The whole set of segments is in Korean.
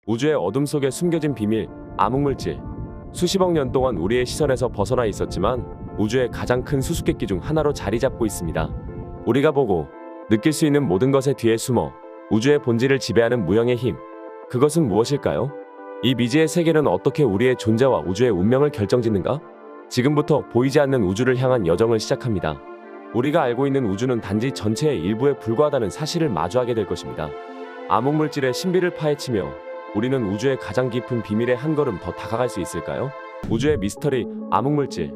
우주의 어둠 속에 숨겨진 비밀, 암흑물질. 수십억 년 동안 우리의 시선에서 벗어나 있었지만 우주의 가장 큰 수수께끼 중 하나로 자리 잡고 있습니다. 우리가 보고 느낄 수 있는 모든 것의 뒤에 숨어 우주의 본질을 지배하는 무형의 힘. 그것은 무엇일까요? 이 미지의 세계는 어떻게 우리의 존재와 우주의 운명을 결정짓는가? 지금부터 보이지 않는 우주를 향한 여정을 시작합니다. 우리가 알고 있는 우주는 단지 전체의 일부에 불과하다는 사실을 마주하게 될 것입니다. 암흑물질의 신비를 파헤치며 우리는 우주의 가장 깊은 비밀에 한 걸음 더 다가갈 수 있을까요? 우주의 미스터리, 암흑물질.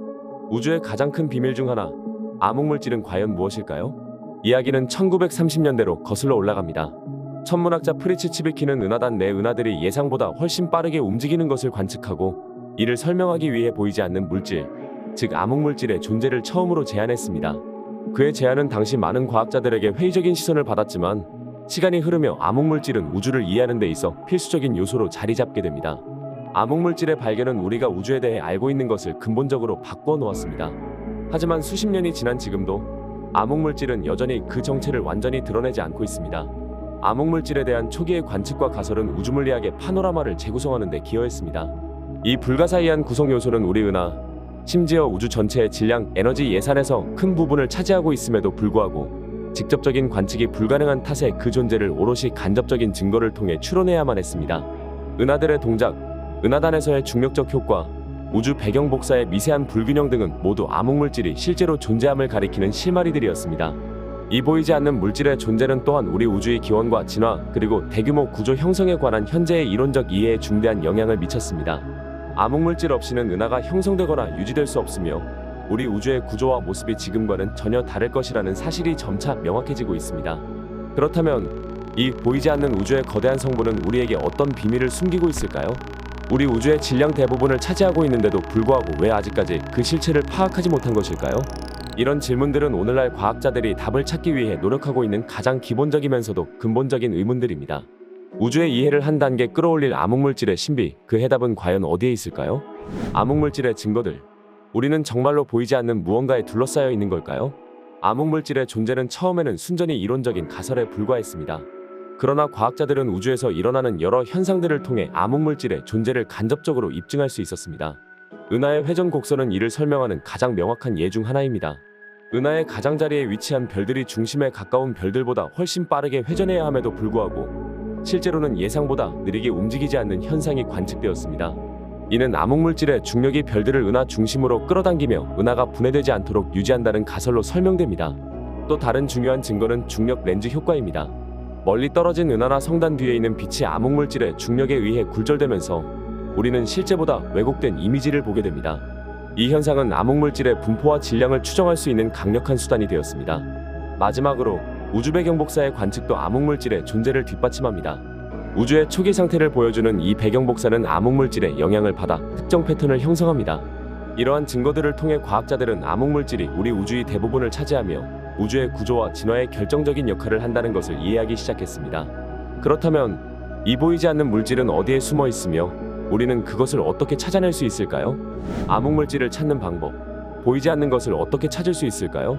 우주의 가장 큰 비밀 중 하나, 암흑물질은 과연 무엇일까요? 이야기는 1930년대로 거슬러 올라갑니다. 천문학자 프리츠 치비키는 은하단 내 은하들이 예상보다 훨씬 빠르게 움직이는 것을 관측하고 이를 설명하기 위해 보이지 않는 물질, 즉 암흑물질의 존재를 처음으로 제안했습니다. 그의 제안은 당시 많은 과학자들에게 회의적인 시선을 받았지만 시간이 흐르며 암흑물질은 우주를 이해하는 데 있어 필수적인 요소로 자리 잡게 됩니다. 암흑물질의 발견은 우리가 우주에 대해 알고 있는 것을 근본적으로 바꾸어 놓았습니다. 하지만 수십 년이 지난 지금도 암흑물질은 여전히 그 정체를 완전히 드러내지 않고 있습니다. 암흑물질에 대한 초기의 관측과 가설은 우주물리학의 파노라마를 재구성하는 데 기여했습니다. 이 불가사의한 구성 요소는 우리 은하, 심지어 우주 전체의 질량, 에너지 예산에서 큰 부분을 차지하고 있음에도 불구하고 직접적인 관측이 불가능한 탓에 그 존재를 오롯이 간접적인 증거를 통해 추론해야만 했습니다. 은하들의 동작, 은하단에서의 중력적 효과, 우주 배경 복사의 미세한 불균형 등은 모두 암흑물질이 실제로 존재함을 가리키는 실마리들이었습니다. 이 보이지 않는 물질의 존재는 또한 우리 우주의 기원과 진화, 그리고 대규모 구조 형성에 관한 현재의 이론적 이해에 중대한 영향을 미쳤습니다. 암흑물질 없이는 은하가 형성되거나 유지될 수 없으며 우리 우주의 구조와 모습이 지금과는 전혀 다를 것이라는 사실이 점차 명확해지고 있습니다. 그렇다면 이 보이지 않는 우주의 거대한 성부는 우리에게 어떤 비밀을 숨기고 있을까요? 우리 우주의 질량 대부분을 차지하고 있는데도 불구하고 왜 아직까지 그 실체를 파악하지 못한 것일까요? 이런 질문들은 오늘날 과학자들이 답을 찾기 위해 노력하고 있는 가장 기본적이면서도 근본적인 의문들입니다. 우주의 이해를 한 단계 끌어올릴 암흑물질의 신비, 그 해답은 과연 어디에 있을까요? 암흑물질의 증거들. 우리는 정말로 보이지 않는 무언가에 둘러싸여 있는 걸까요? 암흑물질의 존재는 처음에는 순전히 이론적인 가설에 불과했습니다. 그러나 과학자들은 우주에서 일어나는 여러 현상들을 통해 암흑물질의 존재를 간접적으로 입증할 수 있었습니다. 은하의 회전 곡선은 이를 설명하는 가장 명확한 예 중 하나입니다. 은하의 가장자리에 위치한 별들이 중심에 가까운 별들보다 훨씬 빠르게 회전해야 함에도 불구하고 실제로는 예상보다 느리게 움직이지 않는 현상이 관측되었습니다. 이는 암흑물질의 중력이 별들을 은하 중심으로 끌어당기며 은하가 분해되지 않도록 유지한다는 가설로 설명됩니다. 또 다른 중요한 증거는 중력 렌즈 효과입니다. 멀리 떨어진 은하나 성단 뒤에 있는 빛이 암흑물질의 중력에 의해 굴절되면서 우리는 실제보다 왜곡된 이미지를 보게 됩니다. 이 현상은 암흑물질의 분포와 질량을 추정할 수 있는 강력한 수단이 되었습니다. 마지막으로 우주 배경 복사의 관측도 암흑물질의 존재를 뒷받침합니다. 우주의 초기 상태를 보여주는 이 배경 복사는 암흑물질의 영향을 받아 특정 패턴을 형성합니다. 이러한 증거들을 통해 과학자들은 암흑물질이 우리 우주의 대부분을 차지하며 우주의 구조와 진화에 결정적인 역할을 한다는 것을 이해하기 시작했습니다. 그렇다면 이 보이지 않는 물질은 어디에 숨어 있으며 우리는 그것을 어떻게 찾아낼 수 있을까요? 암흑물질을 찾는 방법. 보이지 않는 것을 어떻게 찾을 수 있을까요?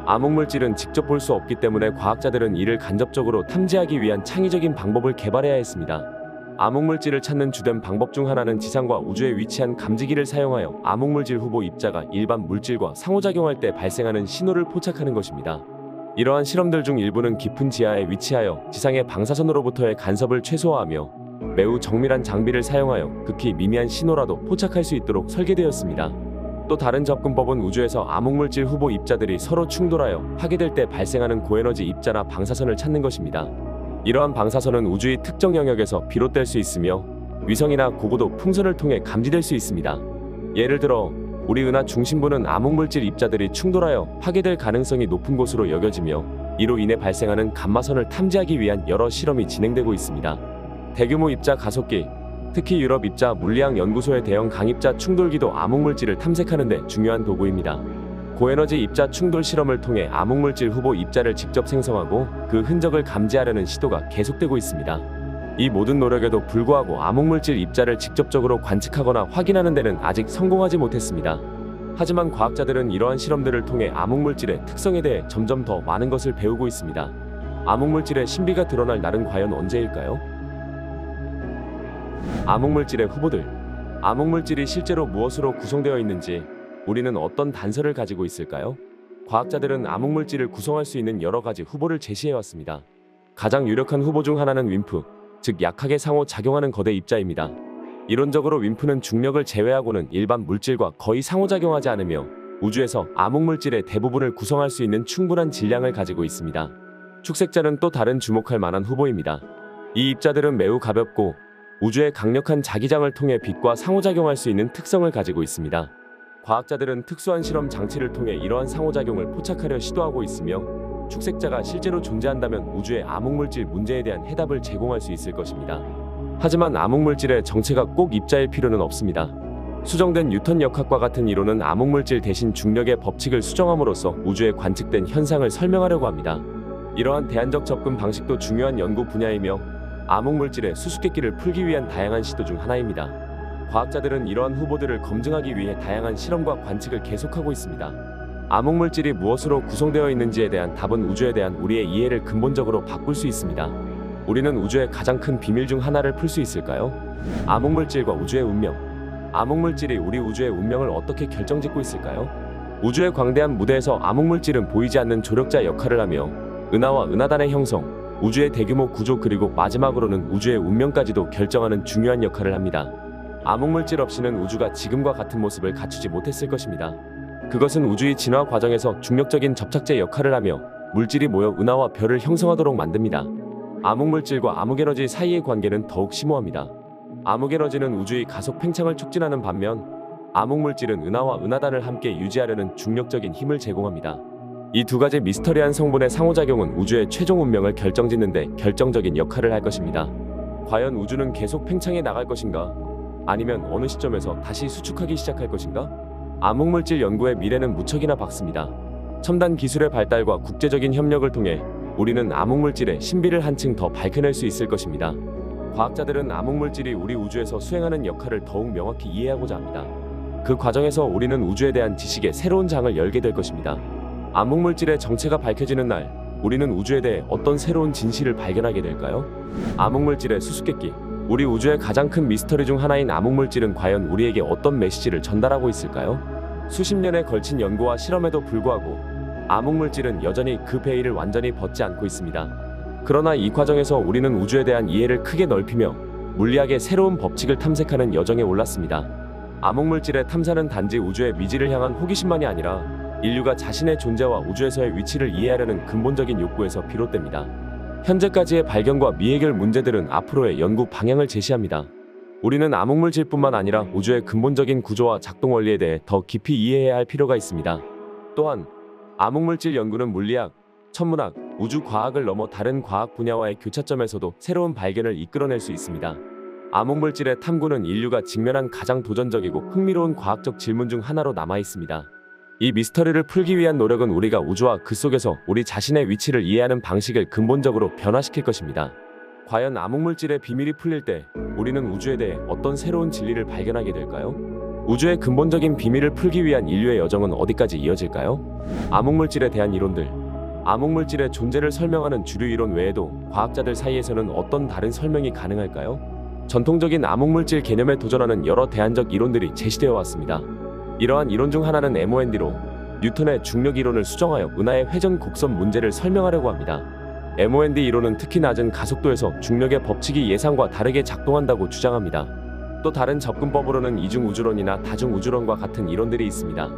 암흑물질은 직접 볼 수 없기 때문에 과학자들은 이를 간접적으로 탐지하기 위한 창의적인 방법을 개발해야 했습니다. 암흑물질을 찾는 주된 방법 중 하나는 지상과 우주에 위치한 감지기를 사용하여 암흑물질 후보 입자가 일반 물질과 상호작용할 때 발생하는 신호를 포착하는 것입니다. 이러한 실험들 중 일부는 깊은 지하에 위치하여 지상의 방사선으로부터의 간섭을 최소화하며 매우 정밀한 장비를 사용하여 극히 미미한 신호라도 포착할 수 있도록 설계되었습니다. 또 다른 접근법은 우주에서 암흑물질 후보 입자들이 서로 충돌하여 파괴될 때 발생하는 고에너지 입자나 방사선을 찾는 것입니다. 이러한 방사선은 우주의 특정 영역에서 비롯될 수 있으며 위성이나 고고도 풍선을 통해 감지될 수 있습니다. 예를 들어 우리 은하 중심부는 암흑물질 입자들이 충돌하여 파괴될 가능성이 높은 곳으로 여겨지며 이로 인해 발생하는 감마선을 탐지하기 위한 여러 실험이 진행되고 있습니다. 대규모 입자 가속기, 특히 유럽 입자 물리학 연구소의 대형 강입자 충돌기도 암흑물질을 탐색하는 데 중요한 도구입니다. 고에너지 입자 충돌 실험을 통해 암흑물질 후보 입자를 직접 생성하고 그 흔적을 감지하려는 시도가 계속되고 있습니다. 이 모든 노력에도 불구하고 암흑물질 입자를 직접적으로 관측하거나 확인하는 데는 아직 성공하지 못했습니다. 하지만 과학자들은 이러한 실험들을 통해 암흑물질의 특성에 대해 점점 더 많은 것을 배우고 있습니다. 암흑물질의 신비가 드러날 날은 과연 언제일까요? 암흑물질의 후보들. 암흑물질이 실제로 무엇으로 구성되어 있는지 우리는 어떤 단서를 가지고 있을까요? 과학자들은 암흑물질을 구성할 수 있는 여러 가지 후보를 제시해왔습니다. 가장 유력한 후보 중 하나는 윈프, 즉 약하게 상호작용하는 거대 입자입니다. 이론적으로 윈프는 중력을 제외하고는 일반 물질과 거의 상호작용하지 않으며 우주에서 암흑물질의 대부분을 구성할 수 있는 충분한 질량을 가지고 있습니다. 축색자는 또 다른 주목할 만한 후보입니다. 이 입자들은 매우 가볍고 우주의 강력한 자기장을 통해 빛과 상호작용할 수 있는 특성을 가지고 있습니다. 과학자들은 특수한 실험 장치를 통해 이러한 상호작용을 포착하려 시도하고 있으며 축색자가 실제로 존재한다면 우주의 암흑물질 문제에 대한 해답을 제공할 수 있을 것입니다. 하지만 암흑물질의 정체가 꼭 입자일 필요는 없습니다. 수정된 뉴턴 역학과 같은 이론은 암흑물질 대신 중력의 법칙을 수정함으로써 우주에 관측된 현상을 설명하려고 합니다. 이러한 대안적 접근 방식도 중요한 연구 분야이며 암흑물질의 수수께끼를 풀기 위한 다양한 시도 중 하나입니다. 과학자들은 이러한 후보들을 검증하기 위해 다양한 실험과 관측을 계속하고 있습니다. 암흑물질이 무엇으로 구성되어 있는지에 대한 답은 우주에 대한 우리의 이해를 근본적으로 바꿀 수 있습니다. 우리는 우주의 가장 큰 비밀 중 하나를 풀 수 있을까요? 암흑물질과 우주의 운명. 암흑물질이 우리 우주의 운명을 어떻게 결정짓고 있을까요? 우주의 광대한 무대에서 암흑물질은 보이지 않는 조력자 역할을 하며 은하와 은하단의 형성, 우주의 대규모 구조 그리고 마지막으로는 우주의 운명까지도 결정하는 중요한 역할을 합니다. 암흑물질 없이는 우주가 지금과 같은 모습을 갖추지 못했을 것입니다. 그것은 우주의 진화 과정에서 중력적인 접착제 역할을 하며 물질이 모여 은하와 별을 형성하도록 만듭니다. 암흑물질과 암흑에너지 사이의 관계는 더욱 심오합니다. 암흑에너지는 우주의 가속 팽창을 촉진하는 반면 암흑물질은 은하와 은하단을 함께 유지하려는 중력적인 힘을 제공합니다. 이 두 가지 미스터리한 성분의 상호작용은 우주의 최종 운명을 결정짓는 데 결정적인 역할을 할 것입니다. 과연 우주는 계속 팽창해 나갈 것인가? 아니면 어느 시점에서 다시 수축하기 시작할 것인가? 암흑물질 연구의 미래는 무척이나 밝습니다. 첨단 기술의 발달과 국제적인 협력을 통해 우리는 암흑물질의 신비를 한층 더 밝혀낼 수 있을 것입니다. 과학자들은 암흑물질이 우리 우주에서 수행하는 역할을 더욱 명확히 이해하고자 합니다. 그 과정에서 우리는 우주에 대한 지식의 새로운 장을 열게 될 것입니다. 암흑물질의 정체가 밝혀지는 날, 우리는 우주에 대해 어떤 새로운 진실을 발견하게 될까요? 암흑물질의 수수께끼. 우리 우주의 가장 큰 미스터리 중 하나인 암흑물질은 과연 우리에게 어떤 메시지를 전달하고 있을까요? 수십 년에 걸친 연구와 실험에도 불구하고 암흑물질은 여전히 그 베일을 완전히 벗지 않고 있습니다. 그러나 이 과정에서 우리는 우주에 대한 이해를 크게 넓히며 물리학의 새로운 법칙을 탐색하는 여정에 올랐습니다. 암흑물질의 탐사는 단지 우주의 미지를 향한 호기심만이 아니라 인류가 자신의 존재와 우주에서의 위치를 이해하려는 근본적인 욕구에서 비롯됩니다. 현재까지의 발견과 미해결 문제들은 앞으로의 연구 방향을 제시합니다. 우리는 암흑물질뿐만 아니라 우주의 근본적인 구조와 작동 원리에 대해 더 깊이 이해해야 할 필요가 있습니다. 또한 암흑물질 연구는 물리학, 천문학, 우주과학을 넘어 다른 과학 분야와의 교차점에서도 새로운 발견을 이끌어낼 수 있습니다. 암흑물질의 탐구는 인류가 직면한 가장 도전적이고 흥미로운 과학적 질문 중 하나로 남아 있습니다. 이 미스터리를 풀기 위한 노력은 우리가 우주와 그 속에서 우리 자신의 위치를 이해하는 방식을 근본적으로 변화시킬 것입니다. 과연 암흑물질의 비밀이 풀릴 때 우리는 우주에 대해 어떤 새로운 진리를 발견하게 될까요? 우주의 근본적인 비밀을 풀기 위한 인류의 여정은 어디까지 이어질까요? 암흑물질에 대한 이론들. 암흑물질의 존재를 설명하는 주류 이론 외에도 과학자들 사이에서는 어떤 다른 설명이 가능할까요? 전통적인 암흑물질 개념에 도전하는 여러 대안적 이론들이 제시되어 왔습니다. 이러한 이론 중 하나는 MOND로 뉴턴의 중력 이론을 수정하여 은하의 회전 곡선 문제를 설명하려고 합니다. MOND 이론은 특히 낮은 가속도에서 중력의 법칙이 예상과 다르게 작동한다고 주장합니다. 또 다른 접근법으로는 이중우주론이나 다중우주론과 같은 이론들이 있습니다.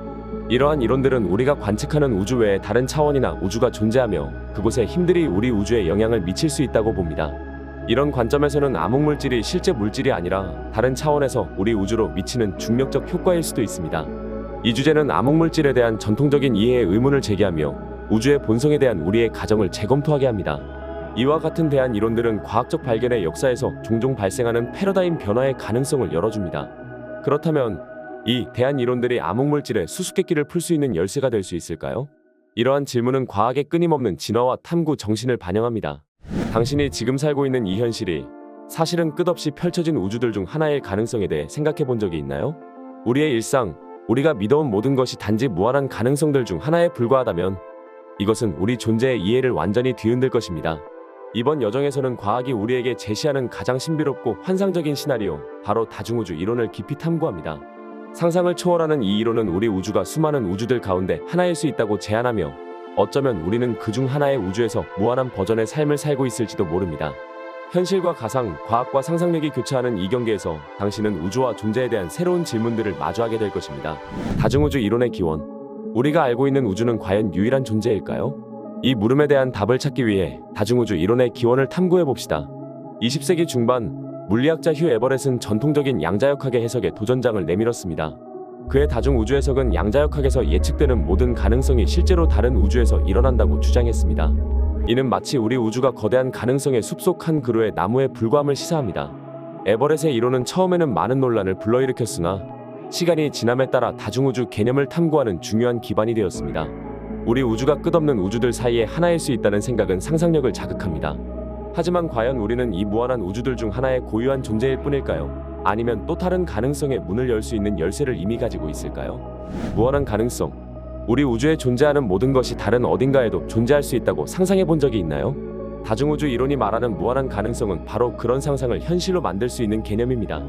이러한 이론들은 우리가 관측하는 우주 외에 다른 차원이나 우주가 존재하며 그곳에 힘들이 우리 우주에 영향을 미칠 수 있다고 봅니다. 이런 관점에서는 암흑물질이 실제 물질이 아니라 다른 차원에서 우리 우주로 미치는 중력적 효과일 수도 있습니다. 이 주제는 암흑물질에 대한 전통적인 이해의 의문을 제기하며 우주의 본성에 대한 우리의 가정을 재검토하게 합니다. 이와 같은 대안 이론들은 과학적 발견의 역사에서 종종 발생하는 패러다임 변화의 가능성을 열어줍니다. 그렇다면 이 대안 이론들이 암흑물질의 수수께끼를 풀 수 있는 열쇠가 될 수 있을까요? 이러한 질문은 과학의 끊임없는 진화와 탐구 정신을 반영합니다. 당신이 지금 살고 있는 이 현실이 사실은 끝없이 펼쳐진 우주들 중 하나일 가능성에 대해 생각해 본 적이 있나요? 우리의 일상, 우리가 믿어온 모든 것이 단지 무한한 가능성들 중 하나에 불과하다면 이것은 우리 존재의 이해를 완전히 뒤흔들 것입니다. 이번 여정에서는 과학이 우리에게 제시하는 가장 신비롭고 환상적인 시나리오, 바로 다중우주 이론을 깊이 탐구합니다. 상상을 초월하는 이 이론은 우리 우주가 수많은 우주들 가운데 하나일 수 있다고 제안하며, 어쩌면 우리는 그중 하나의 우주에서 무한한 버전의 삶을 살고 있을지도 모릅니다. 현실과 가상, 과학과 상상력이 교차하는 이 경계에서 당신은 우주와 존재에 대한 새로운 질문들을 마주하게 될 것입니다. 다중우주 이론의 기원. 우리가 알고 있는 우주는 과연 유일한 존재일까요? 이 물음에 대한 답을 찾기 위해 다중우주 이론의 기원을 탐구해 봅시다. 20세기 중반, 물리학자 휴 에버렛은 전통적인 양자역학의 해석에 도전장을 내밀었습니다. 그의 다중우주 해석은 양자역학에서 예측되는 모든 가능성이 실제로 다른 우주에서 일어난다고 주장했습니다. 이는 마치 우리 우주가 거대한 가능성의 숲속 한 그루의 나무에 불과함을 시사합니다. 에버렛의 이론은 처음에는 많은 논란을 불러일으켰으나 시간이 지남에 따라 다중우주 개념을 탐구하는 중요한 기반이 되었습니다. 우리 우주가 끝없는 우주들 사이에 하나일 수 있다는 생각은 상상력을 자극합니다. 하지만 과연 우리는 이 무한한 우주들 중 하나의 고유한 존재일 뿐일까요? 아니면 또 다른 가능성의 문을 열 수 있는 열쇠를 이미 가지고 있을까요? 무한한 가능성. 우리 우주에 존재하는 모든 것이 다른 어딘가에도 존재할 수 있다고 상상해 본 적이 있나요? 다중우주 이론이 말하는 무한한 가능성은 바로 그런 상상을 현실로 만들 수 있는 개념입니다.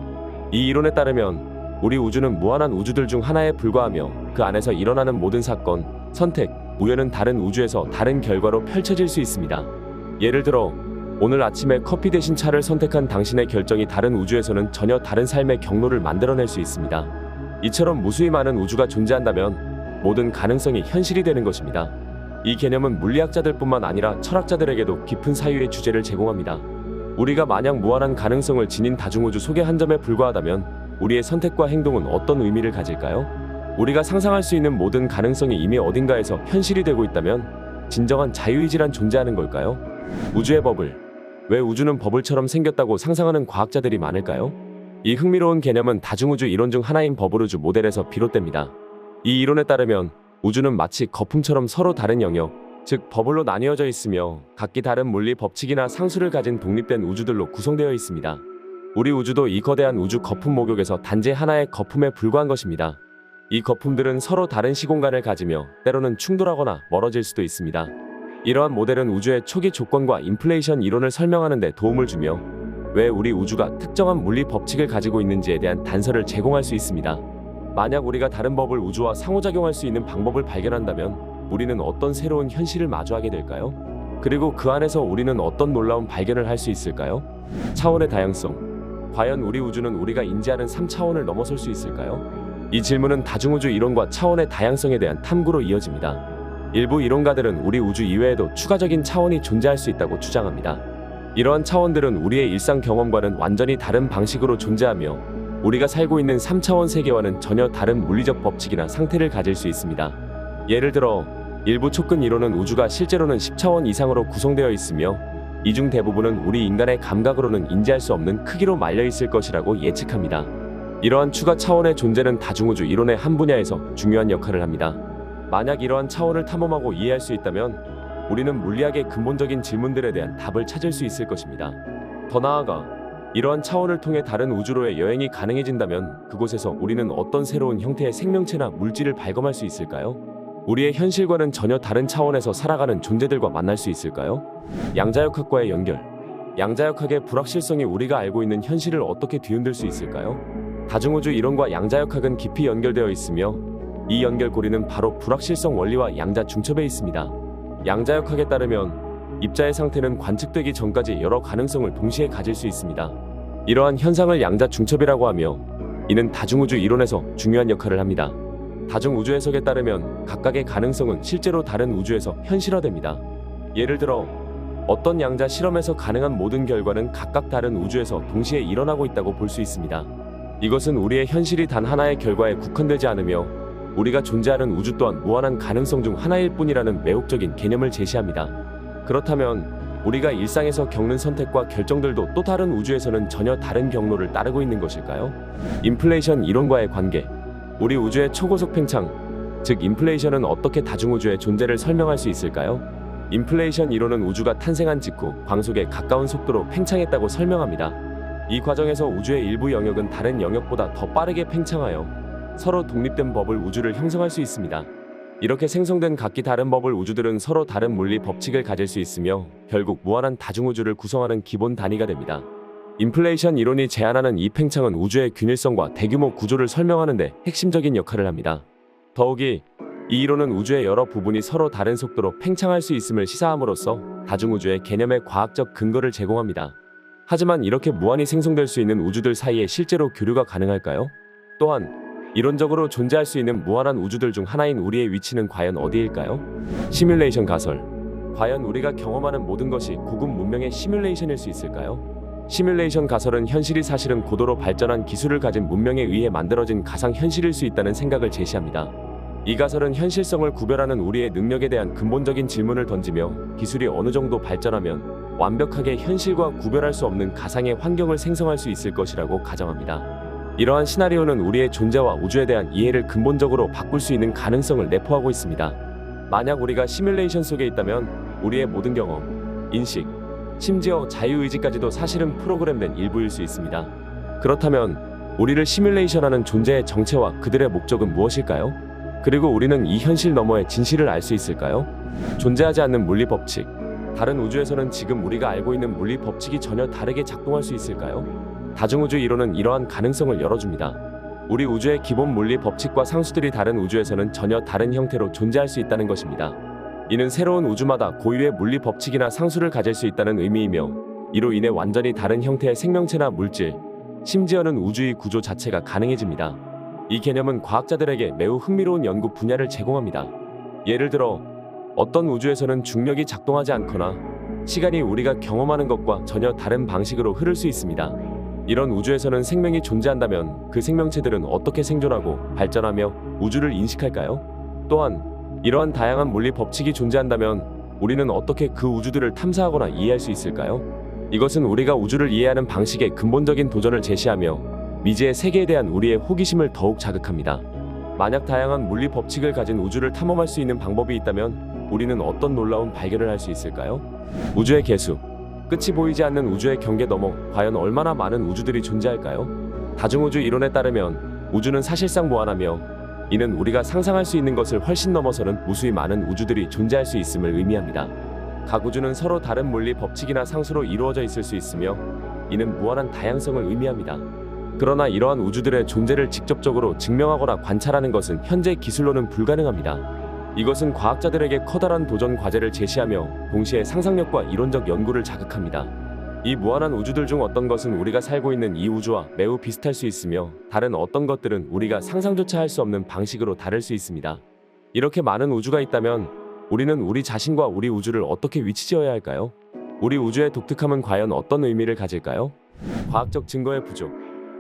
이 이론에 따르면 우리 우주는 무한한 우주들 중 하나에 불과하며, 그 안에서 일어나는 모든 사건, 선택, 우연은 다른 우주에서 다른 결과로 펼쳐질 수 있습니다. 예를 들어 오늘 아침에 커피 대신 차를 선택한 당신의 결정이 다른 우주에서는 전혀 다른 삶의 경로를 만들어낼 수 있습니다. 이처럼 무수히 많은 우주가 존재한다면 모든 가능성이 현실이 되는 것입니다. 이 개념은 물리학자들뿐만 아니라 철학자들에게도 깊은 사유의 주제를 제공합니다. 우리가 만약 무한한 가능성을 지닌 다중우주 속의 한 점에 불과하다면 우리의 선택과 행동은 어떤 의미를 가질까요? 우리가 상상할 수 있는 모든 가능성이 이미 어딘가에서 현실이 되고 있다면 진정한 자유의지란 존재하는 걸까요? 우주의 버블. 왜 우주는 버블처럼 생겼다고 상상하는 과학자들이 많을까요? 이 흥미로운 개념은 다중우주 이론 중 하나인 버블우주 모델에서 비롯됩니다. 이 이론에 따르면 우주는 마치 거품처럼 서로 다른 영역, 즉 버블로 나뉘어져 있으며 각기 다른 물리 법칙이나 상수를 가진 독립된 우주들로 구성되어 있습니다. 우리 우주도 이 거대한 우주 거품 목욕에서 단지 하나의 거품에 불과한 것입니다. 이 거품들은 서로 다른 시공간을 가지며 때로는 충돌하거나 멀어질 수도 있습니다. 이러한 모델은 우주의 초기 조건과 인플레이션 이론을 설명하는 데 도움을 주며 왜 우리 우주가 특정한 물리 법칙을 가지고 있는지에 대한 단서를 제공할 수 있습니다. 만약 우리가 다른 버블 우주와 상호작용할 수 있는 방법을 발견한다면 우리는 어떤 새로운 현실을 마주하게 될까요? 그리고 그 안에서 우리는 어떤 놀라운 발견을 할 수 있을까요? 차원의 다양성. 과연 우리 우주는 우리가 인지하는 3차원을 넘어설 수 있을까요? 이 질문은 다중우주 이론과 차원의 다양성에 대한 탐구로 이어집니다. 일부 이론가들은 우리 우주 이외에도 추가적인 차원이 존재할 수 있다고 주장합니다. 이러한 차원들은 우리의 일상 경험과는 완전히 다른 방식으로 존재하며 우리가 살고 있는 3차원 세계와는 전혀 다른 물리적 법칙이나 상태를 가질 수 있습니다. 예를 들어 일부 촉근 이론은 우주가 실제로는 10차원 이상으로 구성되어 있으며 이 중 대부분은 우리 인간의 감각으로는 인지할 수 없는 크기로 말려 있을 것이라고 예측합니다. 이러한 추가 차원의 존재는 다중우주 이론의 한 분야에서 중요한 역할을 합니다. 만약 이러한 차원을 탐험하고 이해할 수 있다면 우리는 물리학의 근본적인 질문들에 대한 답을 찾을 수 있을 것입니다. 더 나아가 이러한 차원을 통해 다른 우주로의 여행이 가능해진다면 그곳에서 우리는 어떤 새로운 형태의 생명체나 물질을 발견할 수 있을까요? 우리의 현실과는 전혀 다른 차원에서 살아가는 존재들과 만날 수 있을까요? 양자역학과의 연결. 양자역학의 불확실성이 우리가 알고 있는 현실을 어떻게 뒤흔들 수 있을까요? 다중우주 이론과 양자역학은 깊이 연결되어 있으며 이 연결고리는 바로 불확실성 원리와 양자 중첩에 있습니다. 양자역학에 따르면 입자의 상태는 관측되기 전까지 여러 가능성을 동시에 가질 수 있습니다. 이러한 현상을 양자 중첩이라고 하며 이는 다중우주 이론에서 중요한 역할을 합니다. 다중우주 해석에 따르면 각각의 가능성은 실제로 다른 우주에서 현실화됩니다. 예를 들어 어떤 양자 실험에서 가능한 모든 결과는 각각 다른 우주에서 동시에 일어나고 있다고 볼 수 있습니다. 이것은 우리의 현실이 단 하나의 결과에 국한되지 않으며 우리가 존재하는 우주 또한 무한한 가능성 중 하나일 뿐이라는 매혹적인 개념을 제시합니다. 그렇다면 우리가 일상에서 겪는 선택과 결정들도 또 다른 우주에서는 전혀 다른 경로를 따르고 있는 것일까요? 인플레이션 이론과의 관계. 우리 우주의 초고속 팽창, 즉 인플레이션은 어떻게 다중우주의 존재를 설명할 수 있을까요? 인플레이션 이론은 우주가 탄생한 직후 광속에 가까운 속도로 팽창했다고 설명합니다. 이 과정에서 우주의 일부 영역은 다른 영역보다 더 빠르게 팽창하여 서로 독립된 버블 우주를 형성할 수 있습니다. 이렇게 생성된 각기 다른 버블 우주들은 서로 다른 물리 법칙을 가질 수 있으며 결국 무한한 다중우주를 구성하는 기본 단위가 됩니다. 인플레이션 이론이 제안하는 이 팽창은 우주의 균일성과 대규모 구조를 설명하는 데 핵심적인 역할을 합니다. 더욱이 이 이론은 우주의 여러 부분이 서로 다른 속도로 팽창할 수 있음을 시사함으로써 다중우주의 개념의 과학적 근거를 제공합니다. 하지만 이렇게 무한히 생성될 수 있는 우주들 사이에 실제로 교류가 가능할까요? 또한 이론적으로 존재할 수 있는 무한한 우주들 중 하나인 우리의 위치는 과연 어디일까요? 시뮬레이션 가설. 과연 우리가 경험하는 모든 것이 고급 문명의 시뮬레이션일 수 있을까요? 시뮬레이션 가설은 현실이 사실은 고도로 발전한 기술을 가진 문명에 의해 만들어진 가상 현실일 수 있다는 생각을 제시합니다. 이 가설은 현실성을 구별하는 우리의 능력에 대한 근본적인 질문을 던지며 기술이 어느 정도 발전하면 완벽하게 현실과 구별할 수 없는 가상의 환경을 생성할 수 있을 것이라고 가정합니다. 이러한 시나리오는 우리의 존재와 우주에 대한 이해를 근본적으로 바꿀 수 있는 가능성을 내포하고 있습니다. 만약 우리가 시뮬레이션 속에 있다면 우리의 모든 경험, 인식, 심지어 자유의지까지도 사실은 프로그램된 일부일 수 있습니다. 그렇다면 우리를 시뮬레이션하는 존재의 정체와 그들의 목적은 무엇일까요? 그리고 우리는 이 현실 너머의 진실을 알 수 있을까요? 존재하지 않는 물리 법칙. 다른 우주에서는 지금 우리가 알고 있는 물리 법칙이 전혀 다르게 작동할 수 있을까요? 다중우주 이론은 이러한 가능성을 열어줍니다. 우리 우주의 기본 물리 법칙과 상수들이 다른 우주에서는 전혀 다른 형태로 존재할 수 있다는 것입니다. 이는 새로운 우주마다 고유의 물리 법칙이나 상수를 가질 수 있다는 의미이며 이로 인해 완전히 다른 형태의 생명체나 물질, 심지어는 우주의 구조 자체가 가능해집니다. 이 개념은 과학자들에게 매우 흥미로운 연구 분야를 제공합니다. 예를 들어 어떤 우주에서는 중력이 작동하지 않거나 시간이 우리가 경험하는 것과 전혀 다른 방식으로 흐를 수 있습니다. 이런 우주에서는 생명이 존재한다면 그 생명체들은 어떻게 생존하고 발전하며 우주를 인식할까요? 또한 이러한 다양한 물리 법칙이 존재한다면 우리는 어떻게 그 우주들을 탐사하거나 이해할 수 있을까요? 이것은 우리가 우주를 이해하는 방식의 근본적인 도전을 제시하며 미지의 세계에 대한 우리의 호기심을 더욱 자극합니다. 만약 다양한 물리 법칙을 가진 우주를 탐험할 수 있는 방법이 있다면 우리는 어떤 놀라운 발견을 할 수 있을까요? 우주의 개수. 끝이 보이지 않는 우주의 경계 너머 과연 얼마나 많은 우주들이 존재할까요? 다중우주 이론에 따르면 우주는 사실상 무한하며 이는 우리가 상상할 수 있는 것을 훨씬 넘어서는 무수히 많은 우주들이 존재할 수 있음을 의미합니다. 각 우주는 서로 다른 물리 법칙이나 상수로 이루어져 있을 수 있으며 이는 무한한 다양성을 의미합니다. 그러나 이러한 우주들의 존재를 직접적으로 증명하거나 관찰하는 것은 현재 기술로는 불가능합니다. 이것은 과학자들에게 커다란 도전 과제를 제시하며 동시에 상상력과 이론적 연구를 자극합니다. 이 무한한 우주들 중 어떤 것은 우리가 살고 있는 이 우주와 매우 비슷할 수 있으며 다른 어떤 것들은 우리가 상상조차 할 수 없는 방식으로 다를 수 있습니다. 이렇게 많은 우주가 있다면 우리는 우리 자신과 우리 우주를 어떻게 위치지어야 할까요? 우리 우주의 독특함은 과연 어떤 의미를 가질까요? 과학적 증거의 부족.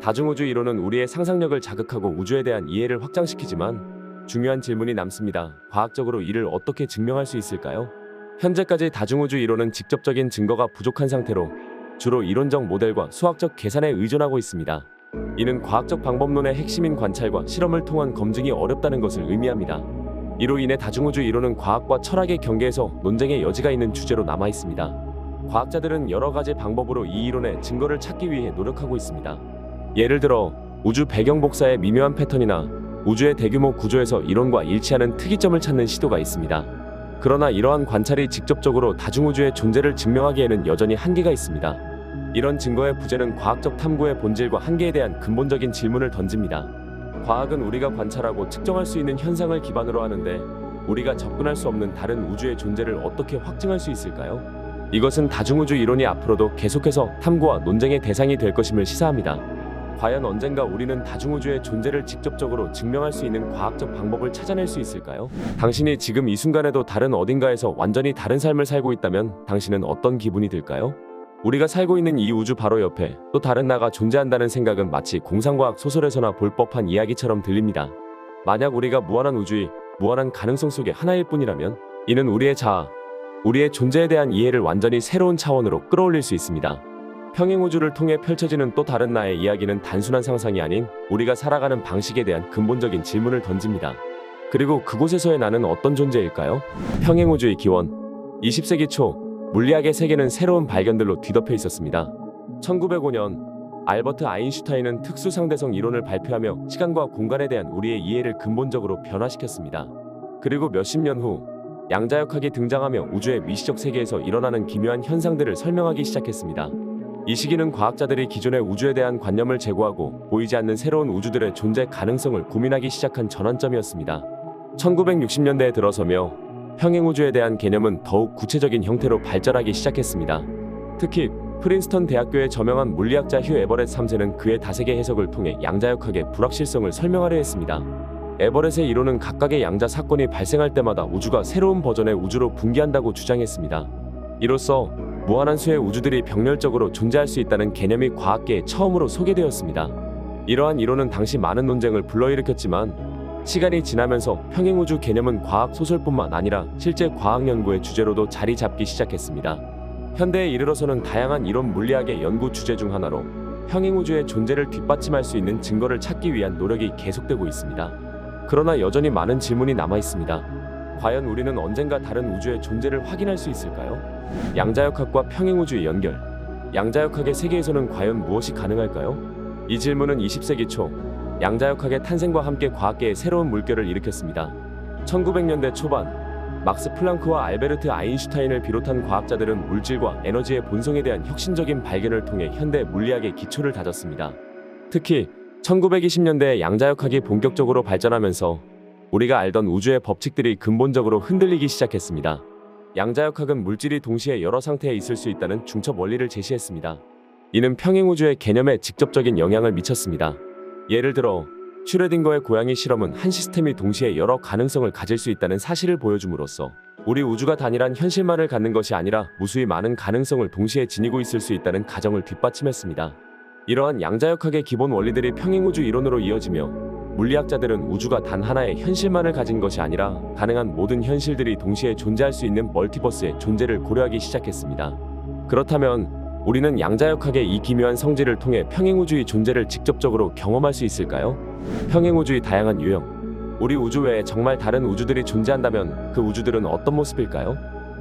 다중우주 이론은 우리의 상상력을 자극하고 우주에 대한 이해를 확장시키지만 중요한 질문이 남습니다. 과학적으로 이를 어떻게 증명할 수 있을까요? 현재까지 다중우주 이론은 직접적인 증거가 부족한 상태로 주로 이론적 모델과 수학적 계산에 의존하고 있습니다. 이는 과학적 방법론의 핵심인 관찰과 실험을 통한 검증이 어렵다는 것을 의미합니다. 이로 인해 다중우주 이론은 과학과 철학의 경계에서 논쟁의 여지가 있는 주제로 남아 있습니다. 과학자들은 여러 가지 방법으로 이 이론의 증거를 찾기 위해 노력하고 있습니다. 예를 들어 우주 배경 복사의 미묘한 패턴이나 우주의 대규모 구조에서 이론과 일치하는 특이점을 찾는 시도가 있습니다. 그러나 이러한 관찰이 직접적으로 다중우주의 존재를 증명하기에는 여전히 한계가 있습니다. 이런 증거의 부재는 과학적 탐구의 본질과 한계에 대한 근본적인 질문을 던집니다. 과학은 우리가 관찰하고 측정할 수 있는 현상을 기반으로 하는데 우리가 접근할 수 없는 다른 우주의 존재를 어떻게 확증할 수 있을까요? 이것은 다중우주 이론이 앞으로도 계속해서 탐구와 논쟁의 대상이 될 것임을 시사합니다. 과연 언젠가 우리는 다중우주의 존재를 직접적으로 증명할 수 있는 과학적 방법을 찾아낼 수 있을까요? 당신이 지금 이 순간에도 다른 어딘가에서 완전히 다른 삶을 살고 있다면 당신은 어떤 기분이 들까요? 우리가 살고 있는 이 우주 바로 옆에 또 다른 나가 존재한다는 생각은 마치 공상과학 소설에서나 볼 법한 이야기처럼 들립니다. 만약 우리가 무한한 우주의 무한한 가능성 속의 하나일 뿐이라면 이는 우리의 자아, 우리의 존재에 대한 이해를 완전히 새로운 차원으로 끌어올릴 수 있습니다. 평행우주를 통해 펼쳐지는 또 다른 나의 이야기는 단순한 상상이 아닌 우리가 살아가는 방식에 대한 근본적인 질문을 던집니다. 그리고 그곳에서의 나는 어떤 존재일까요? 평행우주의 기원. 20세기 초 물리학의 세계는 새로운 발견들로 뒤덮여 있었습니다. 1905년 알버트 아인슈타인은 특수상대성 이론을 발표하며 시간과 공간에 대한 우리의 이해를 근본적으로 변화시켰습니다. 그리고 몇십 년 후 양자역학이 등장하며 우주의 미시적 세계에서 일어나는 기묘한 현상들을 설명하기 시작했습니다. 이 시기는 과학자들이 기존의 우주에 대한 관념을 제고하고 보이지 않는 새로운 우주들의 존재 가능성을 고민하기 시작한 전환점이었습니다. 1960년대에 들어서며 평행우주에 대한 개념은 더욱 구체적인 형태로 발전하기 시작했습니다. 특히 프린스턴 대학교의 저명한 물리학자 휴 에버렛 3세는 그의 다세계 해석을 통해 양자역학의 불확실성을 설명하려 했습니다. 에버렛의 이론은 각각의 양자 사건이 발생할 때마다 우주가 새로운 버전의 우주로 분기한다고 주장했습니다. 이로써 무한한 수의 우주들이 병렬적으로 존재할 수 있다는 개념이 과학계에 처음으로 소개되었습니다. 이러한 이론은 당시 많은 논쟁을 불러일으켰지만 시간이 지나면서 평행우주 개념은 과학 소설뿐만 아니라 실제 과학 연구의 주제로도 자리 잡기 시작했습니다. 현대에 이르러서는 다양한 이론 물리학의 연구 주제 중 하나로 평행우주의 존재를 뒷받침할 수 있는 증거를 찾기 위한 노력이 계속되고 있습니다. 그러나 여전히 많은 질문이 남아 있습니다. 과연 우리는 언젠가 다른 우주의 존재를 확인할 수 있을까요? 양자역학과 평행우주의 연결. 양자역학의 세계에서는 과연 무엇이 가능할까요? 이 질문은 20세기 초 양자역학의 탄생과 함께 과학계에 새로운 물결을 일으켰습니다. 1900년대 초반 막스 플랑크와 알베르트 아인슈타인을 비롯한 과학자들은 물질과 에너지의 본성에 대한 혁신적인 발견을 통해 현대 물리학의 기초를 다졌습니다. 특히 1920년대에 양자역학이 본격적으로 발전하면서 우리가 알던 우주의 법칙들이 근본적으로 흔들리기 시작했습니다. 양자역학은 물질이 동시에 여러 상태에 있을 수 있다는 중첩 원리를 제시했습니다. 이는 평행우주의 개념에 직접적인 영향을 미쳤습니다. 예를 들어 슈레딩거의 고양이 실험은 한 시스템이 동시에 여러 가능성을 가질 수 있다는 사실을 보여줌으로써 우리 우주가 단일한 현실만을 갖는 것이 아니라 무수히 많은 가능성을 동시에 지니고 있을 수 있다는 가정을 뒷받침했습니다. 이러한 양자역학의 기본 원리들이 평행우주 이론으로 이어지며 물리학자들은 우주가 단 하나의 현실만을 가진 것이 아니라 가능한 모든 현실들이 동시에 존재할 수 있는 멀티버스의 존재를 고려하기 시작했습니다. 그렇다면 우리는 양자역학의 이 기묘한 성질을 통해 평행우주의 존재를 직접적으로 경험할 수 있을까요? 평행우주의 다양한 유형. 우리 우주 외에 정말 다른 우주들이 존재한다면 그 우주들은 어떤 모습일까요?